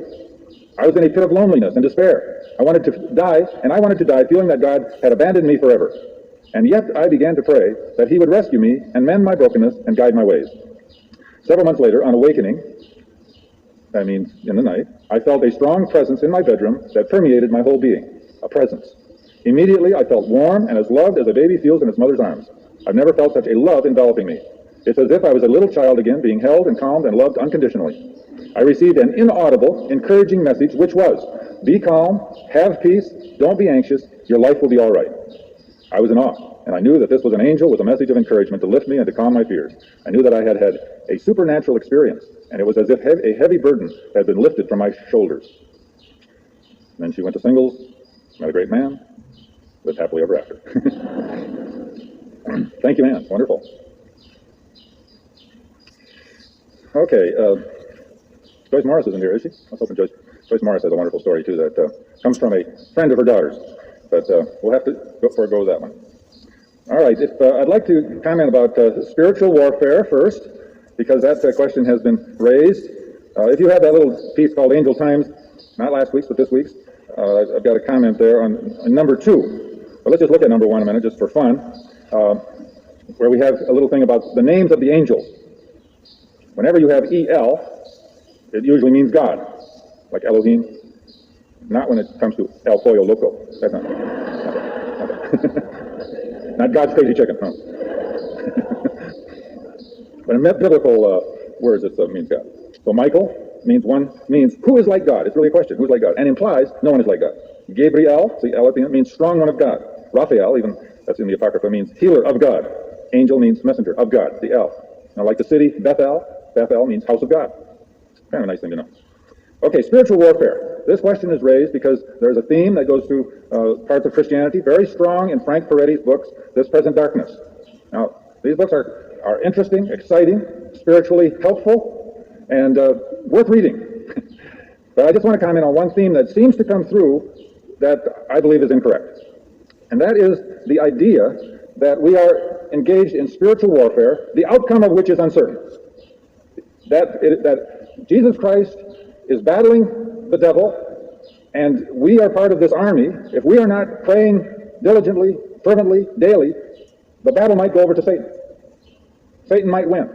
I was in a pit of loneliness and despair. I wanted to die, and I wanted to die feeling that God had abandoned me forever. And yet I began to pray that he would rescue me and mend my brokenness and guide my ways. Several months later, on awakening, that means in the night, I felt a strong presence in my bedroom that permeated my whole being, a presence. Immediately, I felt warm and as loved as a baby feels in its mother's arms. I've never felt such a love enveloping me. It's as if I was a little child again, being held and calmed and loved unconditionally. I received an inaudible, encouraging message, which was, be calm, have peace, don't be anxious, your life will be all right. I was in awe, and I knew that this was an angel with a message of encouragement to lift me and to calm my fears. I knew that I had had a supernatural experience, and it was as if a heavy burden had been lifted from my shoulders. And then she went to singles, met a great man, lived happily ever after. Thank you, man. Wonderful. Okay, Joyce Morris isn't here, is she? I was hoping Joyce Morris has a wonderful story, too, that comes from a friend of her daughter's. But we'll have to forego that one. All right, I'd like to comment about spiritual warfare first, because that question has been raised. If you have that little piece called Angel Times, not last week's, but this week's, I've got a comment there on number 2. But let's just look at number 1 a minute, just for fun, where we have a little thing about the names of the angels. Whenever you have E-L, it usually means God, like Elohim. Not when it comes to El Pollo Loco. That's not not God's crazy chicken. No. But in biblical words, it means God. So Michael means who is like God? It's really a question. Who's like God? And implies no one is like God. Gabriel, see L at the end, means strong one of God. Raphael, even that's in the Apocrypha, means healer of God. Angel means messenger of God. The L. Now, like the city Bethel means house of God. Kind of a nice thing to know. Okay, spiritual warfare. This question is raised because there's a theme that goes through parts of Christianity, very strong in Frank Peretti's books, This Present Darkness. Now, these books are interesting, exciting, spiritually helpful, and worth reading. But I just want to comment on one theme that seems to come through that I believe is incorrect. And that is the idea that we are engaged in spiritual warfare, the outcome of which is uncertain. That Jesus Christ is battling the devil, and we are part of this army. If we are not praying diligently, fervently, daily, the battle might go over to Satan. Satan might win.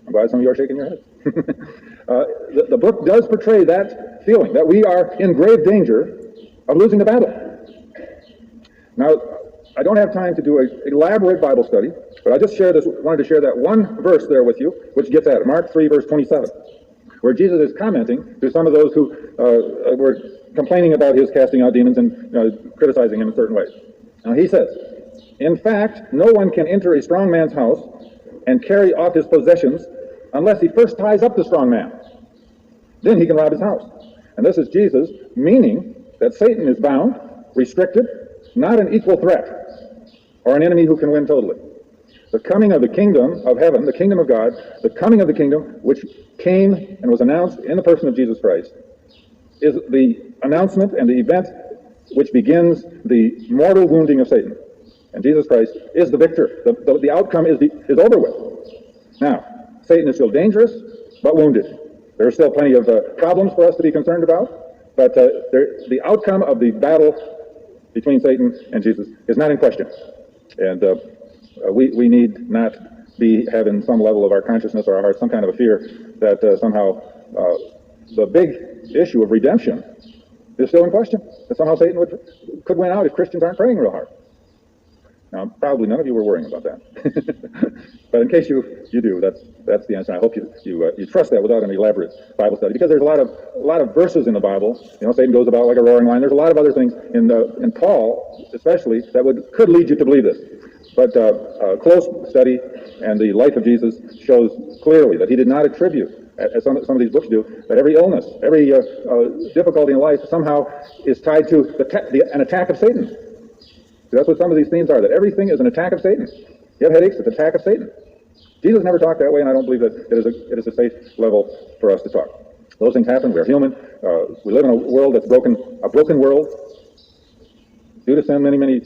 I'm glad some of you are shaking your heads. The book does portray that feeling, that we are in grave danger of losing the battle. Now, I don't have time to do an elaborate Bible study, but I just wanted to share that one verse there with you, which gets at it, Mark 3, verse 27. Where Jesus is commenting to some of those who were complaining about his casting out demons and criticizing him in certain ways. Now he says, in fact, no one can enter a strong man's house and carry off his possessions unless he first ties up the strong man. Then he can rob his house. And this is Jesus meaning that Satan is bound, restricted, not an equal threat, or an enemy who can win totally. The coming of the kingdom of heaven, the kingdom of God, the coming of the kingdom which came and was announced in the person of Jesus Christ, is the announcement and the event which begins the mortal wounding of Satan. And Jesus Christ is the victor. The outcome is over with. Now, Satan is still dangerous, but wounded. There are still plenty of problems for us to be concerned about, but the outcome of the battle between Satan and Jesus is not in question. And we need not have in some level of our consciousness or our heart some kind of a fear that somehow the big issue of redemption is still in question, that somehow Satan could win out if Christians aren't praying real hard. Now, probably none of you were worrying about that. But in case you do, that's the answer. I hope you trust that without an elaborate Bible study, because there's a lot of verses in the Bible. Satan goes about like a roaring lion. There's a lot of other things in Paul, especially, that could lead you to believe this. But close study and the life of Jesus shows clearly that he did not attribute, as some of these books do, that every illness, every difficulty in life somehow is tied to an attack of Satan. See, that's what some of these themes are, that everything is an attack of Satan. You have headaches, it's an attack of Satan. Jesus never talked that way, and I don't believe that it is a safe level for us to talk. Those things happen. We're human. We live in a world that's a broken world due to sin many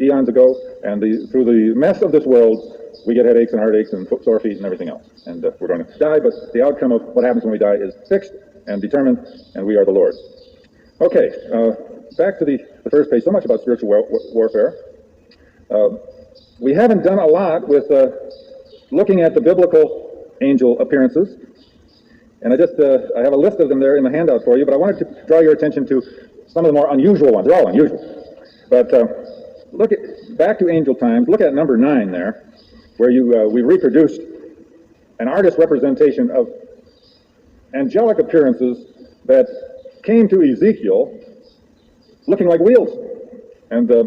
eons ago, and through the mess of this world, we get headaches and heartaches and sore feet and everything else. And we're going to die, but the outcome of what happens when we die is fixed and determined, and we are the Lord's. Okay, back to the first page. So much about spiritual warfare. We haven't done a lot with looking at the biblical angel appearances, and I have a list of them there in the handout for you, but I wanted to draw your attention to some of the more unusual ones. They're all unusual. But back to angel times. Look at number 9 there, where we reproduced an artist's representation of angelic appearances that came to Ezekiel looking like wheels. And the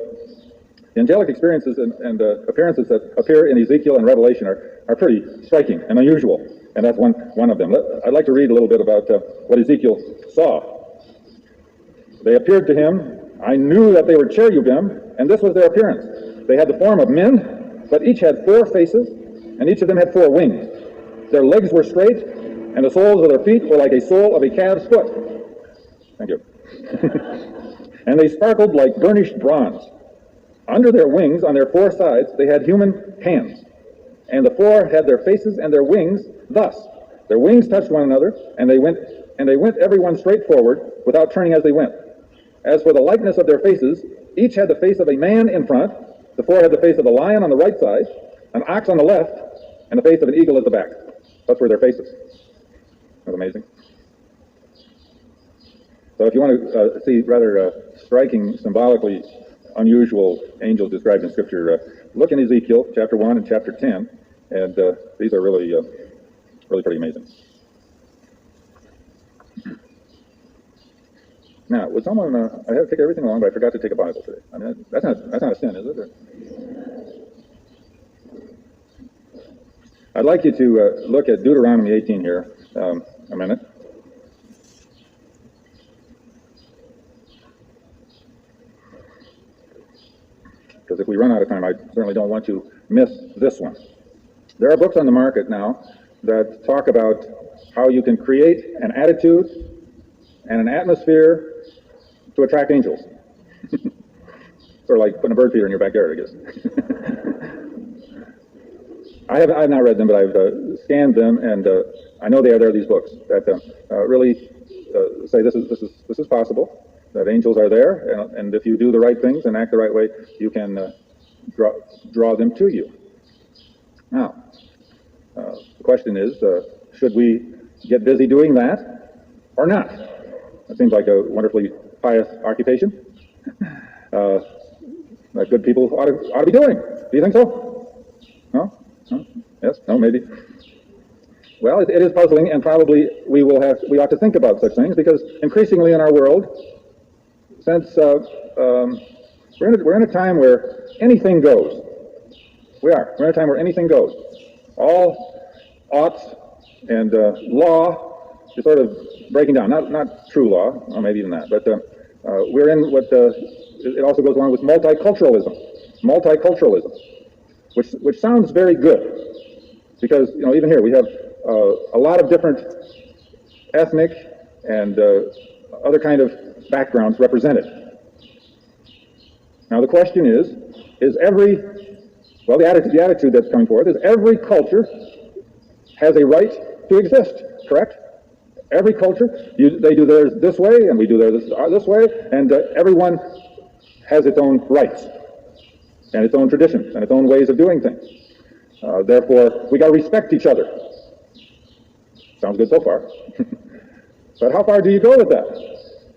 angelic experiences and appearances that appear in Ezekiel and Revelation are pretty striking and unusual, and that's one of them. I'd like to read a little bit about what Ezekiel saw. They appeared to him. I knew that they were cherubim, and this was their appearance. They had the form of men, but each had 4 faces, and each of them had 4 wings. Their legs were straight, and the soles of their feet were like a sole of a calf's foot. Thank you. And they sparkled like burnished bronze. Under their wings, on their 4 sides, they had human hands. And the 4 had their faces and their wings thus. Their wings touched one another, and they went every one straight forward, without turning as they went. As for the likeness of their faces, each had the face of a man in front. The 4 had the face of a lion on the right side, an ox on the left, and the face of an eagle at the back. That's where their faces. That's amazing. So if you want to see rather striking, symbolically unusual angels described in Scripture, look in Ezekiel chapter 1 and chapter 10, and these are really pretty amazing. Now, would someone? I had to take everything along, but I forgot to take a Bible today. I mean, that's not a sin, is it? I'd like you to look at Deuteronomy 18 here a minute. Because if we run out of time, I certainly don't want to miss this one. There are books on the market now that talk about how you can create an attitude and an atmosphere to attract angels. Sort of like putting a bird feeder in your backyard, I guess. I have not read them, but I've scanned them, and I know there are these books that really say this is possible. That angels are there, and if you do the right things and act the right way, you can draw them to you. Now, the question is, should we get busy doing that or not? That seems like a wonderfully pious occupation that good people ought to be doing. Do you think so? No? Yes? No? Maybe? Well, it is puzzling, and probably we ought to think about such things, because increasingly in our world, since we're in a time where anything goes. We're in a time where anything goes. All oughts and law is sort of breaking down. Not true law, or maybe even that, but we're in what it also goes along with multiculturalism, which sounds very good, because even here we have a lot of different ethnic and other kind of backgrounds represented. Now the question is, is the attitude that's coming forth is every culture has a right to exist, correct? Every culture, they do theirs this way, and we do theirs this way, and everyone has its own rights, and its own traditions, and its own ways of doing things. Therefore, we got to respect each other. Sounds good so far. But how far do you go with that?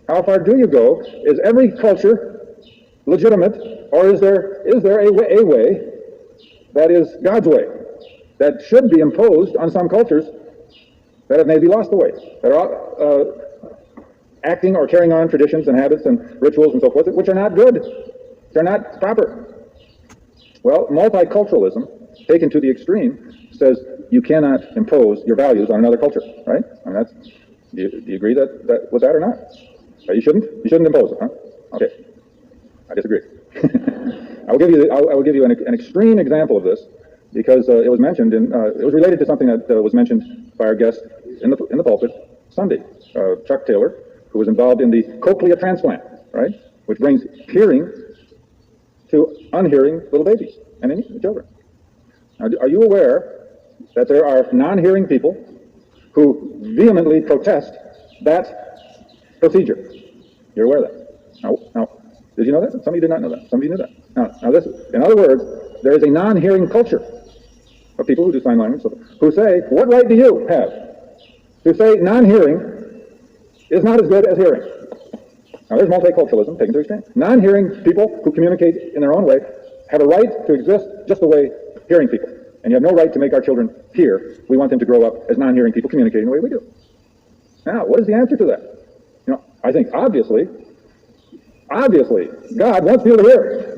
How far do you go? Is every culture legitimate, or is there a way that is God's way, that should be imposed on some cultures that have maybe lost the way, that are acting or carrying on traditions and habits and rituals and so forth, which are not good, they're not proper? Well, multiculturalism, taken to the extreme, says you cannot impose your values on another culture, right? I mean, do you agree with that or not? You shouldn't impose it, huh? Okay, I disagree. I will give you an extreme example of this, because it was mentioned it was related to something that was mentioned by our guest in the pulpit Sunday, Chuck Taylor, who was involved in the cochlea transplant, right, which brings hearing to unhearing little babies and any children. Now, are you aware that there are non-hearing people who vehemently protest that procedure? You're aware of that? Now, did you know that? Some of you did not know that. Some of you knew that. Now, in other words, there is a non-hearing culture of people who do sign language who say, what right do you have to say non-hearing is not as good as hearing? Now, there's multiculturalism taken to extreme. Non-hearing people who communicate in their own way have a right to exist just the way hearing people. And you have no right to make our children hear. We want them to grow up as non-hearing people communicating the way we do. Now, what is the answer to that? I think obviously, God wants people to hear.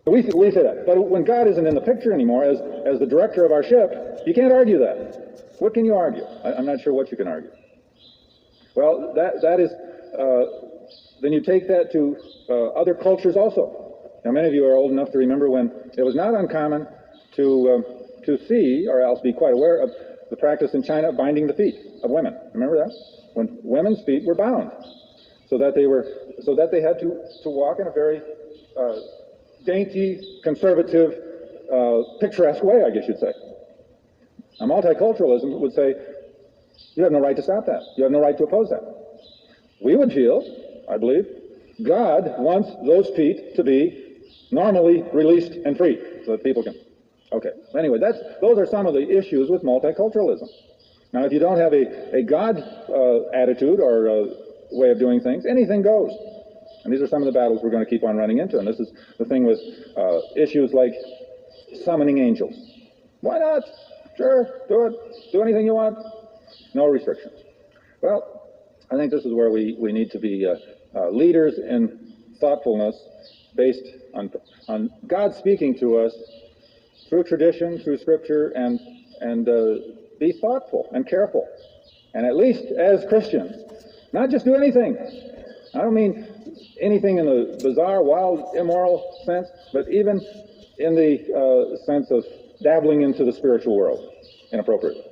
We say that. But when God isn't in the picture anymore as the director of our ship, you can't argue that. What can you argue? I'm not sure what you can argue. Well, that is, then you take that to other cultures also. Now, many of you are old enough to remember when it was not uncommon to see, or else be quite aware of, the practice in China of binding the feet of women. Remember that? When women's feet were bound, so that they had to walk in a very dainty, conservative, picturesque way, I guess you'd say. Now, multiculturalism would say, you have no right to stop that. You have no right to oppose that. We would feel, I believe, God wants those feet to be normally released and free, so that people can. Okay. Anyway, those are some of the issues with multiculturalism. Now, if you don't have a God attitude or way of doing things, anything goes. And these are some of the battles we're going to keep on running into. And this is the thing with issues like summoning angels. Why not? Sure, do it. Do anything you want. No restrictions. Well, I think this is where we need to be leaders in thoughtfulness based on God speaking to us through tradition, through Scripture, and be thoughtful and careful. And at least as Christians, not just do anything. I don't mean anything in the bizarre, wild, immoral sense, but even in the sense of dabbling into the spiritual world inappropriately.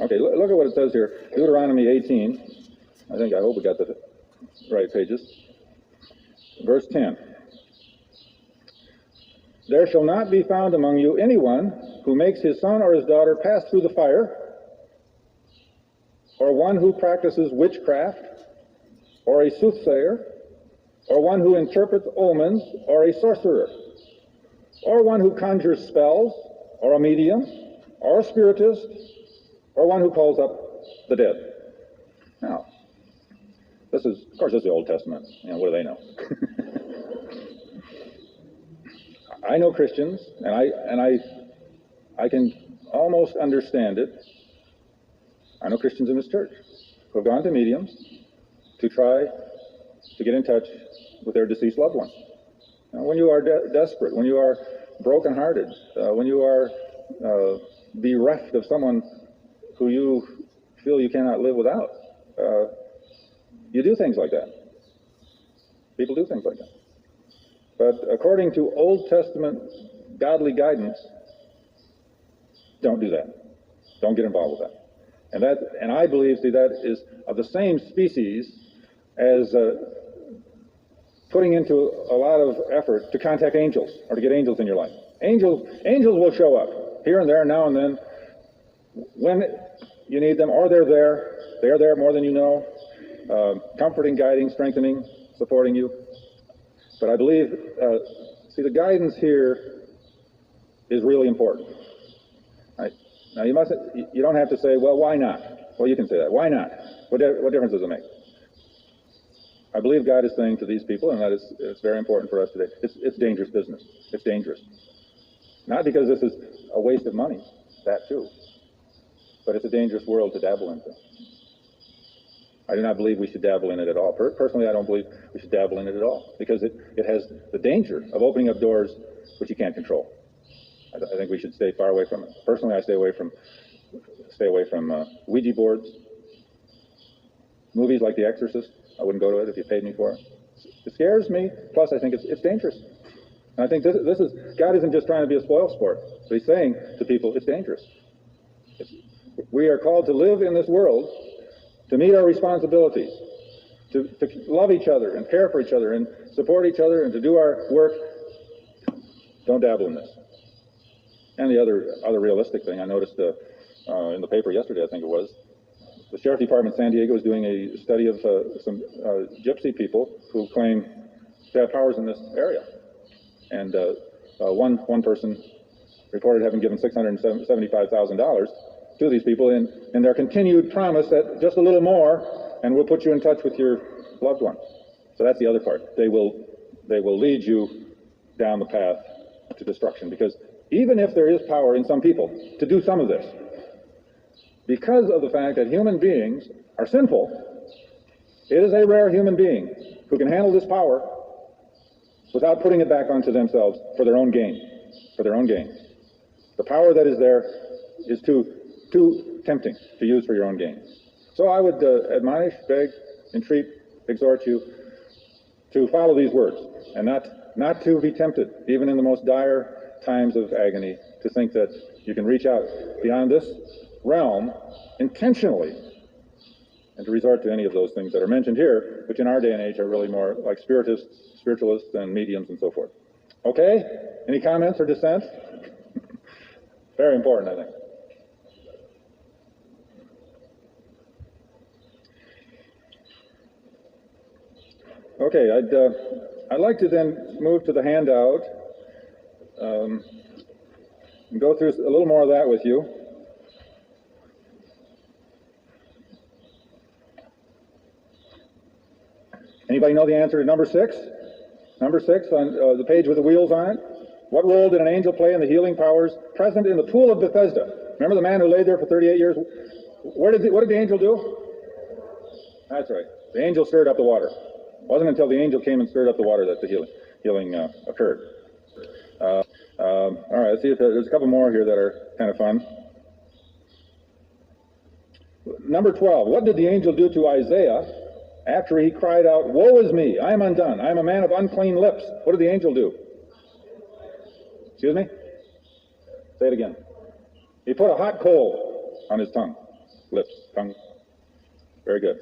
Okay, look at what it says here. Deuteronomy 18. I hope we got the right pages. Verse 10. There shall not be found among you anyone who makes his son or his daughter pass through the fire, or one who practices witchcraft, or a soothsayer, or one who interprets omens, or a sorcerer, or one who conjures spells, or a medium, or a spiritist, or one who calls up the dead. Now, this is the Old Testament. What do they know? I know Christians, and I can almost understand it. I know Christians in this church who have gone to mediums to try to get in touch with their deceased loved ones. Now, when you are desperate, when you are brokenhearted, when you are bereft of someone who you feel you cannot live without, you do things like that. People do things like that. But according to Old Testament godly guidance, don't do that. Don't get involved with that. And I believe, see, that is of the same species as putting into a lot of effort to contact angels or to get angels in your life. Angels will show up here and there, now and then, when you need them, or they're there. They're there more than you know, comforting, guiding, strengthening, supporting you. But I believe, see, the guidance here is really important. Right? Now, you don't have to say, well, why not? Well, you can say that. Why not? What difference does it make? I believe God is saying to these people, and that is, it's very important for us today, it's dangerous business. It's dangerous. Not because this is a waste of money, that too, but it's a dangerous world to dabble into. I do not believe we should dabble in it at all. Personally, I don't believe we should dabble in it at all, because it has the danger of opening up doors which you can't control. I think we should stay far away from it. Personally, I stay away from Ouija boards, movies like The Exorcist. I wouldn't go to it if you paid me for it. It scares me. Plus, I think it's dangerous. And I think this is, God isn't just trying to be a spoil sport. But he's saying to people, it's dangerous. We are called to live in this world, to meet our responsibilities, to love each other and care for each other and support each other and to do our work. Don't dabble in this. And the other realistic thing, I noticed in the paper yesterday, I think it was, the Sheriff Department in San Diego is doing a study of some gypsy people who claim to have powers in this area. And one person reported having given $675,000 to these people in their continued promise that just a little more and we'll put you in touch with your loved one. So that's the other part. They will lead you down the path to destruction, because even if there is power in some people to do some of this, because of the fact that human beings are sinful, it is a rare human being who can handle this power without putting it back onto themselves for their own gain. For their own gain. The power that is there is too tempting to use for your own gain. So I would admonish, beg, entreat, exhort you to follow these words and not to be tempted, even in the most dire times of agony, to think that you can reach out beyond this realm intentionally and to resort to any of those things that are mentioned here, which in our day and age are really more like spiritualists and mediums and so forth. Okay? Any comments or dissent? Very important, I think. Okay, I'd like to then move to the handout and go through a little more of that with you. Anybody know the answer to number 6? Number 6 on the page with the wheels on it. What role did an angel play in the healing powers present in the pool of Bethesda? Remember the man who lay there for 38 years? What did the angel do? That's right. The angel stirred up the water. It wasn't until the angel came and stirred up the water that the healing occurred. All right, let's see if there's a couple more here that are kind of fun. Number 12. What did the angel do to Isaiah after he cried out, "Woe is me, I am undone, I am a man of unclean lips"? What did the angel do? Excuse me? Say it again. He put a hot coal on his tongue. Lips, tongue. Very good.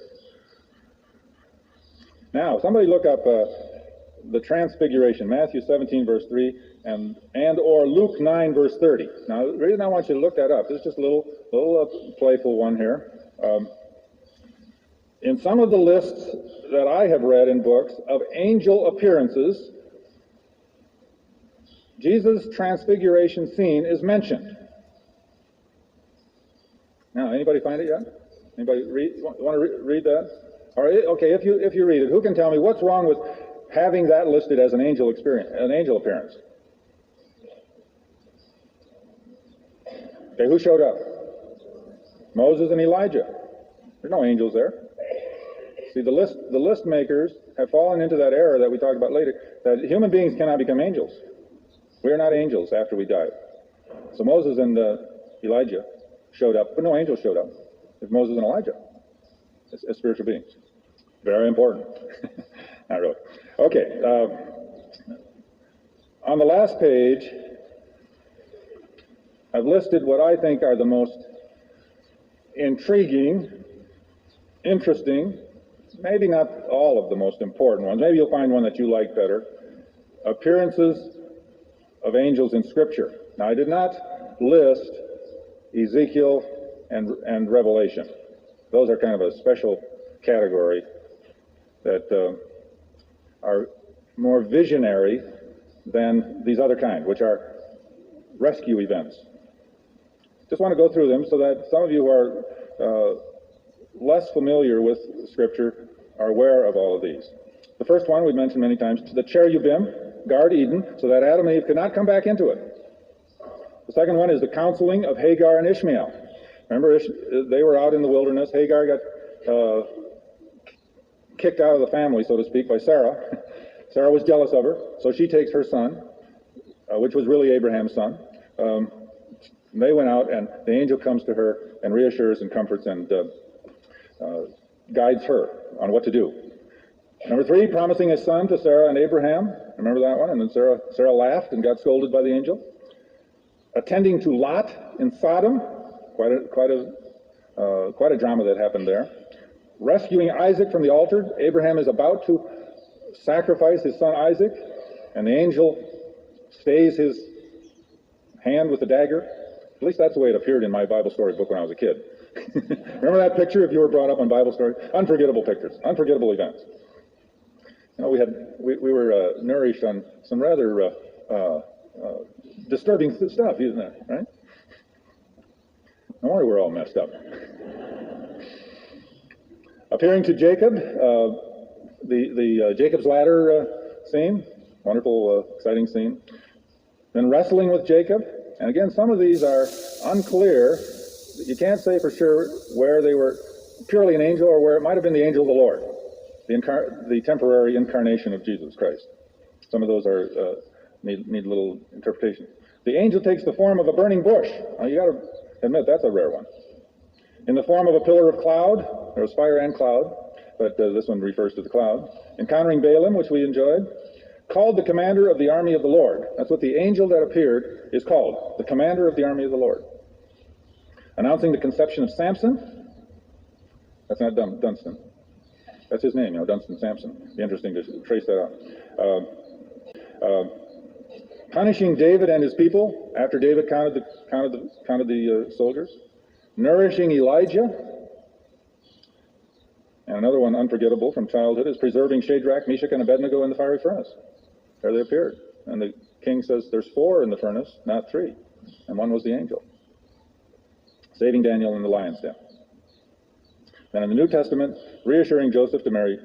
Now, somebody look up the Transfiguration, Matthew 17, verse 3, and or Luke 9, verse 30. Now, the reason I want you to look that up, this is just a little playful one here. In some of the lists that I have read in books of angel appearances, Jesus' transfiguration scene is mentioned. Now, anybody find it yet? Anybody want to read that? All right, okay, if you read it, who can tell me what's wrong with having that listed as an angel appearance? Okay, who showed up? Moses and Elijah. There's no angels there. See, the list makers have fallen into that error that we talked about later, that human beings cannot become angels. We are not angels after we die. So Moses and Elijah showed up, but no angels showed up. It's Moses and Elijah as spiritual beings. Very important. Not really. Okay. On the last page, I've listed what I think are the most intriguing, interesting, maybe not all of the most important ones. Maybe you'll find one that you like better. Appearances of angels in Scripture. Now, I did not list Ezekiel and Revelation. Those are kind of a special category that are more visionary than these other kind, which are rescue events. Just want to go through them so that some of you who are less familiar with Scripture are aware of all of these. The first one we've mentioned many times, the cherubim guard Eden so that Adam and Eve could not come back into it. The second one is the counseling of Hagar and Ishmael. Remember, they were out in the wilderness. Hagar got kicked out of the family, so to speak, by Sarah. Sarah was jealous of her, so she takes her son, which was really Abraham's son. They went out, and the angel comes to her and reassures and comforts and guides her on what to do. Number 3, promising a son to Sarah and Abraham. Remember that one? And then Sarah laughed and got scolded by the angel. Attending to Lot in Sodom. Quite a drama that happened there. Rescuing Isaac from the altar. Abraham is about to sacrifice his son Isaac, and the angel stays his hand with the dagger. At least that's the way it appeared in my Bible story book when I was a kid. Remember that picture if you were brought up on Bible story? Unforgettable pictures, unforgettable events. You know, we were nourished on some rather disturbing stuff, isn't it? Right? No wonder we're all messed up. Appearing to Jacob, the Jacob's ladder scene, wonderful, exciting scene. Then wrestling with Jacob, and again, some of these are unclear. You can't say for sure where they were purely an angel or where it might have been the angel of the Lord, the temporary incarnation of Jesus Christ. Some of those are need a little interpretation. The angel takes the form of a burning bush. Now, you got to admit that's a rare one. In the form of a pillar of cloud, there was fire and cloud, but this one refers to the cloud. Encountering Balaam, which we enjoyed. Called the commander of the army of the Lord. That's what the angel that appeared is called, the commander of the army of the Lord. Announcing the conception of Samson. That's not Dunstan. That's his name, Dunstan Samson. It'd be interesting to trace that out. Punishing David and his people after David counted the soldiers. Nourishing Elijah. And another one unforgettable from childhood is preserving Shadrach, Meshach, and Abednego in the fiery furnace. There they appeared. And the king says there's 4 in the furnace, not 3. And one was the angel. Saving Daniel in the lion's den. Then in the New Testament, reassuring Joseph to marry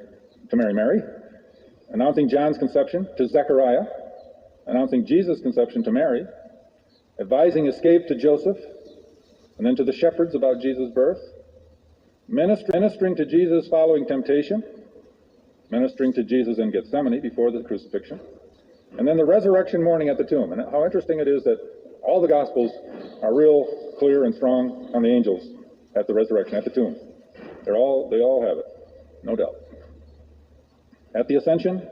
Mary. Announcing John's conception to Zechariah. Announcing Jesus' conception to Mary. Advising escape to Joseph. And then to the shepherds about Jesus' birth. Ministering to Jesus following temptation. Ministering to Jesus in Gethsemane before the crucifixion. And then the resurrection morning at the tomb. And how interesting it is that all the Gospels are real clear and strong on the angels at the resurrection, at the tomb. They all have it, no doubt. At the ascension,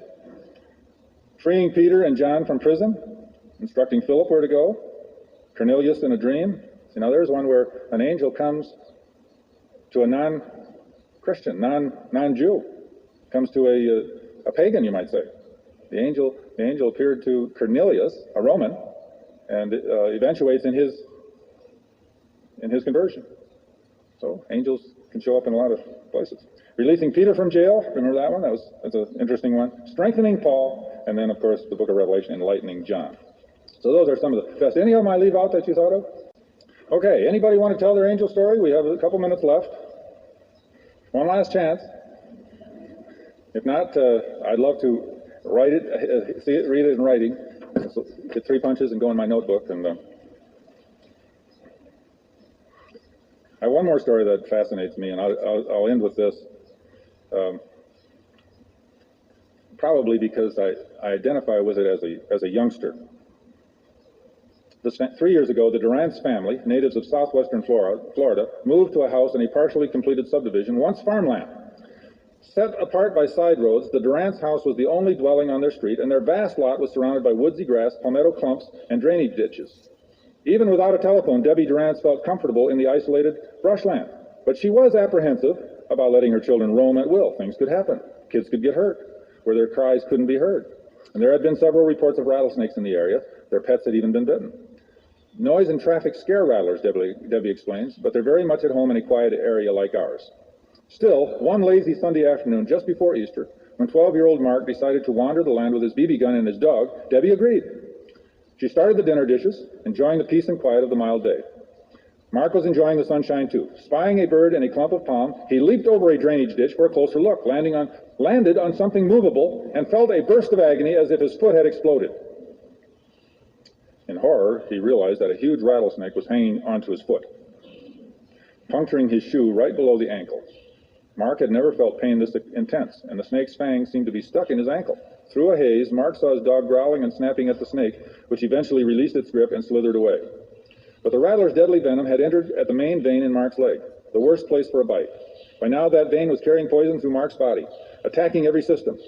freeing Peter and John from prison, instructing Philip where to go, Cornelius in a dream. See, now there's one where an angel comes to a non-Christian, non-Jew, comes to a pagan, you might say. The angel appeared to Cornelius, a Roman, and eventuates in his conversion. So angels can show up in a lot of places. Releasing Peter from jail, remember that one? That's an interesting one. Strengthening Paul, and then of course the book of Revelation, enlightening John. So those are some of the best. Any of them I leave out that you thought of? Okay, anybody want to tell their angel story? We have a couple minutes left. One last chance. If not, I'd love to write it, see it, read it in writing. So get 3 punches and go in my notebook. And I have one more story that fascinates me, and I'll end with this. Probably because I identify with it as a youngster. 3 years ago, the Durant's family, natives of southwestern Florida, moved to a house in a partially completed subdivision, once farmland. Set apart by side roads, the Durant's house was the only dwelling on their street, and their vast lot was surrounded by woodsy grass, palmetto clumps, and drainage ditches. Even without a telephone, Debbie Durant felt comfortable in the isolated brushland. But she was apprehensive about letting her children roam at will. Things could happen. Kids could get hurt where their cries couldn't be heard. And there had been several reports of rattlesnakes in the area. Their pets had even been bitten. Noise and traffic scare rattlers, Debbie explains, but they're very much at home in a quiet area like ours. Still, one lazy Sunday afternoon just before Easter, when 12-year-old Mark decided to wander the land with his BB gun and his dog, Debbie agreed. She started the dinner dishes, enjoying the peace and quiet of the mild day. Mark was enjoying the sunshine too. Spying a bird in a clump of palm, he leaped over a drainage ditch for a closer look, landed on something movable, and felt a burst of agony as if his foot had exploded. In horror, he realized that a huge rattlesnake was hanging onto his foot, puncturing his shoe right below the ankle. Mark had never felt pain this intense, and the snake's fangs seemed to be stuck in his ankle. Through a haze, Mark saw his dog growling and snapping at the snake, which eventually released its grip and slithered away. But the rattler's deadly venom had entered at the main vein in Mark's leg, the worst place for a bite. By now, that vein was carrying poison through Mark's body, attacking every system.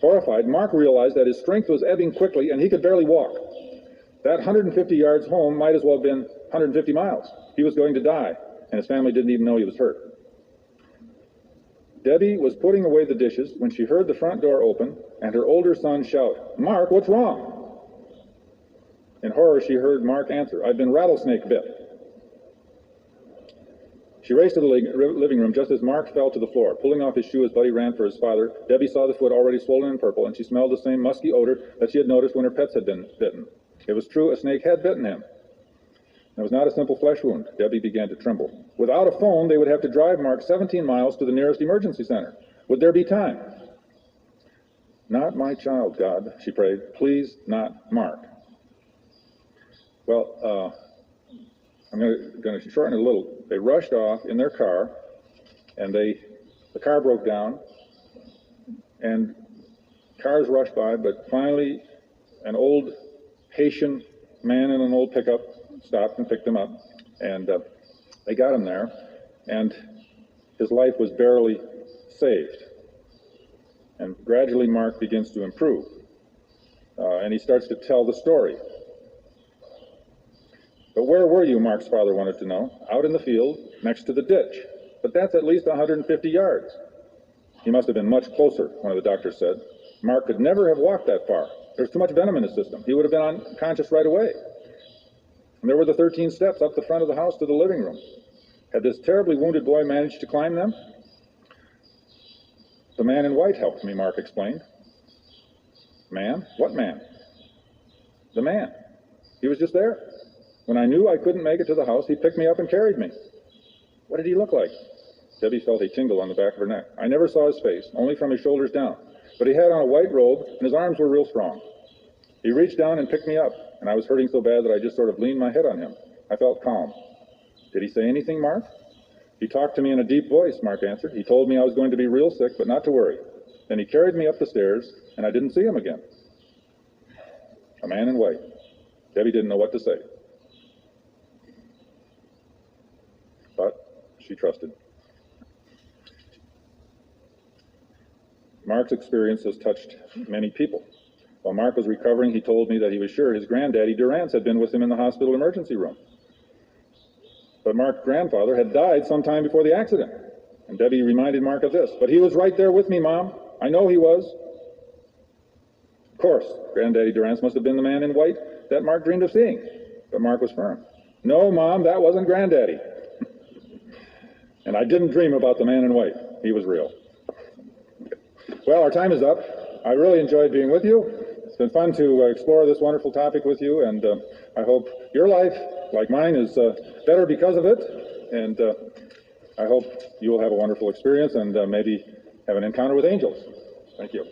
Horrified, Mark realized that his strength was ebbing quickly and he could barely walk. That 150 yards home might as well have been 150 miles. He was going to die, and his family didn't even know he was hurt. Debbie was putting away the dishes when she heard the front door open and her older son shout, "Mark, what's wrong?" In horror, she heard Mark answer, "I've been rattlesnake bit." She raced to the living room just as Mark fell to the floor. Pulling off his shoe as Buddy ran for his father, Debbie saw the foot already swollen and purple, and she smelled the same musky odor that she had noticed when her pets had been bitten. It was true, a snake had bitten him. It was not a simple flesh wound. Debbie began to tremble. Without a phone, they would have to drive Mark 17 miles to the nearest emergency center. Would there be time? "Not my child, God," she prayed. "Please, not Mark." Well, I'm going to shorten it a little. They rushed off in their car, and the car broke down, and cars rushed by, but finally an old Haitian man in an old pickup stopped and picked him up, and they got him there, and his life was barely saved. And gradually Mark begins to improve, and he starts to tell the story. "But where were you?" Mark's father wanted to know. "Out in the field, next to the ditch. But that's at least 150 yards. "He must have been much closer," one of the doctors said. "Mark could never have walked that far. There's too much venom in his system. He would have been unconscious right away." And there were the 13 steps up the front of the house to the living room. Had this terribly wounded boy managed to climb them? "The man in white helped me," Mark explained. "Man? What man?" "The man. He was just there. When I knew I couldn't make it to the house, he picked me up and carried me." "What did he look like?" Debbie felt a tingle on the back of her neck. "I never saw his face, only from his shoulders down. But he had on a white robe, and his arms were real strong. He reached down and picked me up, and I was hurting so bad that I just sort of leaned my head on him. I felt calm." "Did he say anything, Mark?" "He talked to me in a deep voice," Mark answered. "He told me I was going to be real sick, but not to worry. Then he carried me up the stairs, and I didn't see him again." A man in white. Debbie didn't know what to say. But she trusted. Mark's experience has touched many people. While Mark was recovering, he told me that he was sure his granddaddy Durance had been with him in the hospital emergency room. But Mark's grandfather had died sometime before the accident. And Debbie reminded Mark of this. "But he was right there with me, Mom. I know he was." Of course, Granddaddy Durance must have been the man in white that Mark dreamed of seeing. But Mark was firm. "No, Mom, that wasn't Granddaddy." And I didn't dream about the man in white. He was real. Well, our time is up. I really enjoyed being with you. It's been fun to explore this wonderful topic with you, and I hope your life, like mine, is better because of it. And I hope you will have a wonderful experience and maybe have an encounter with angels. Thank you.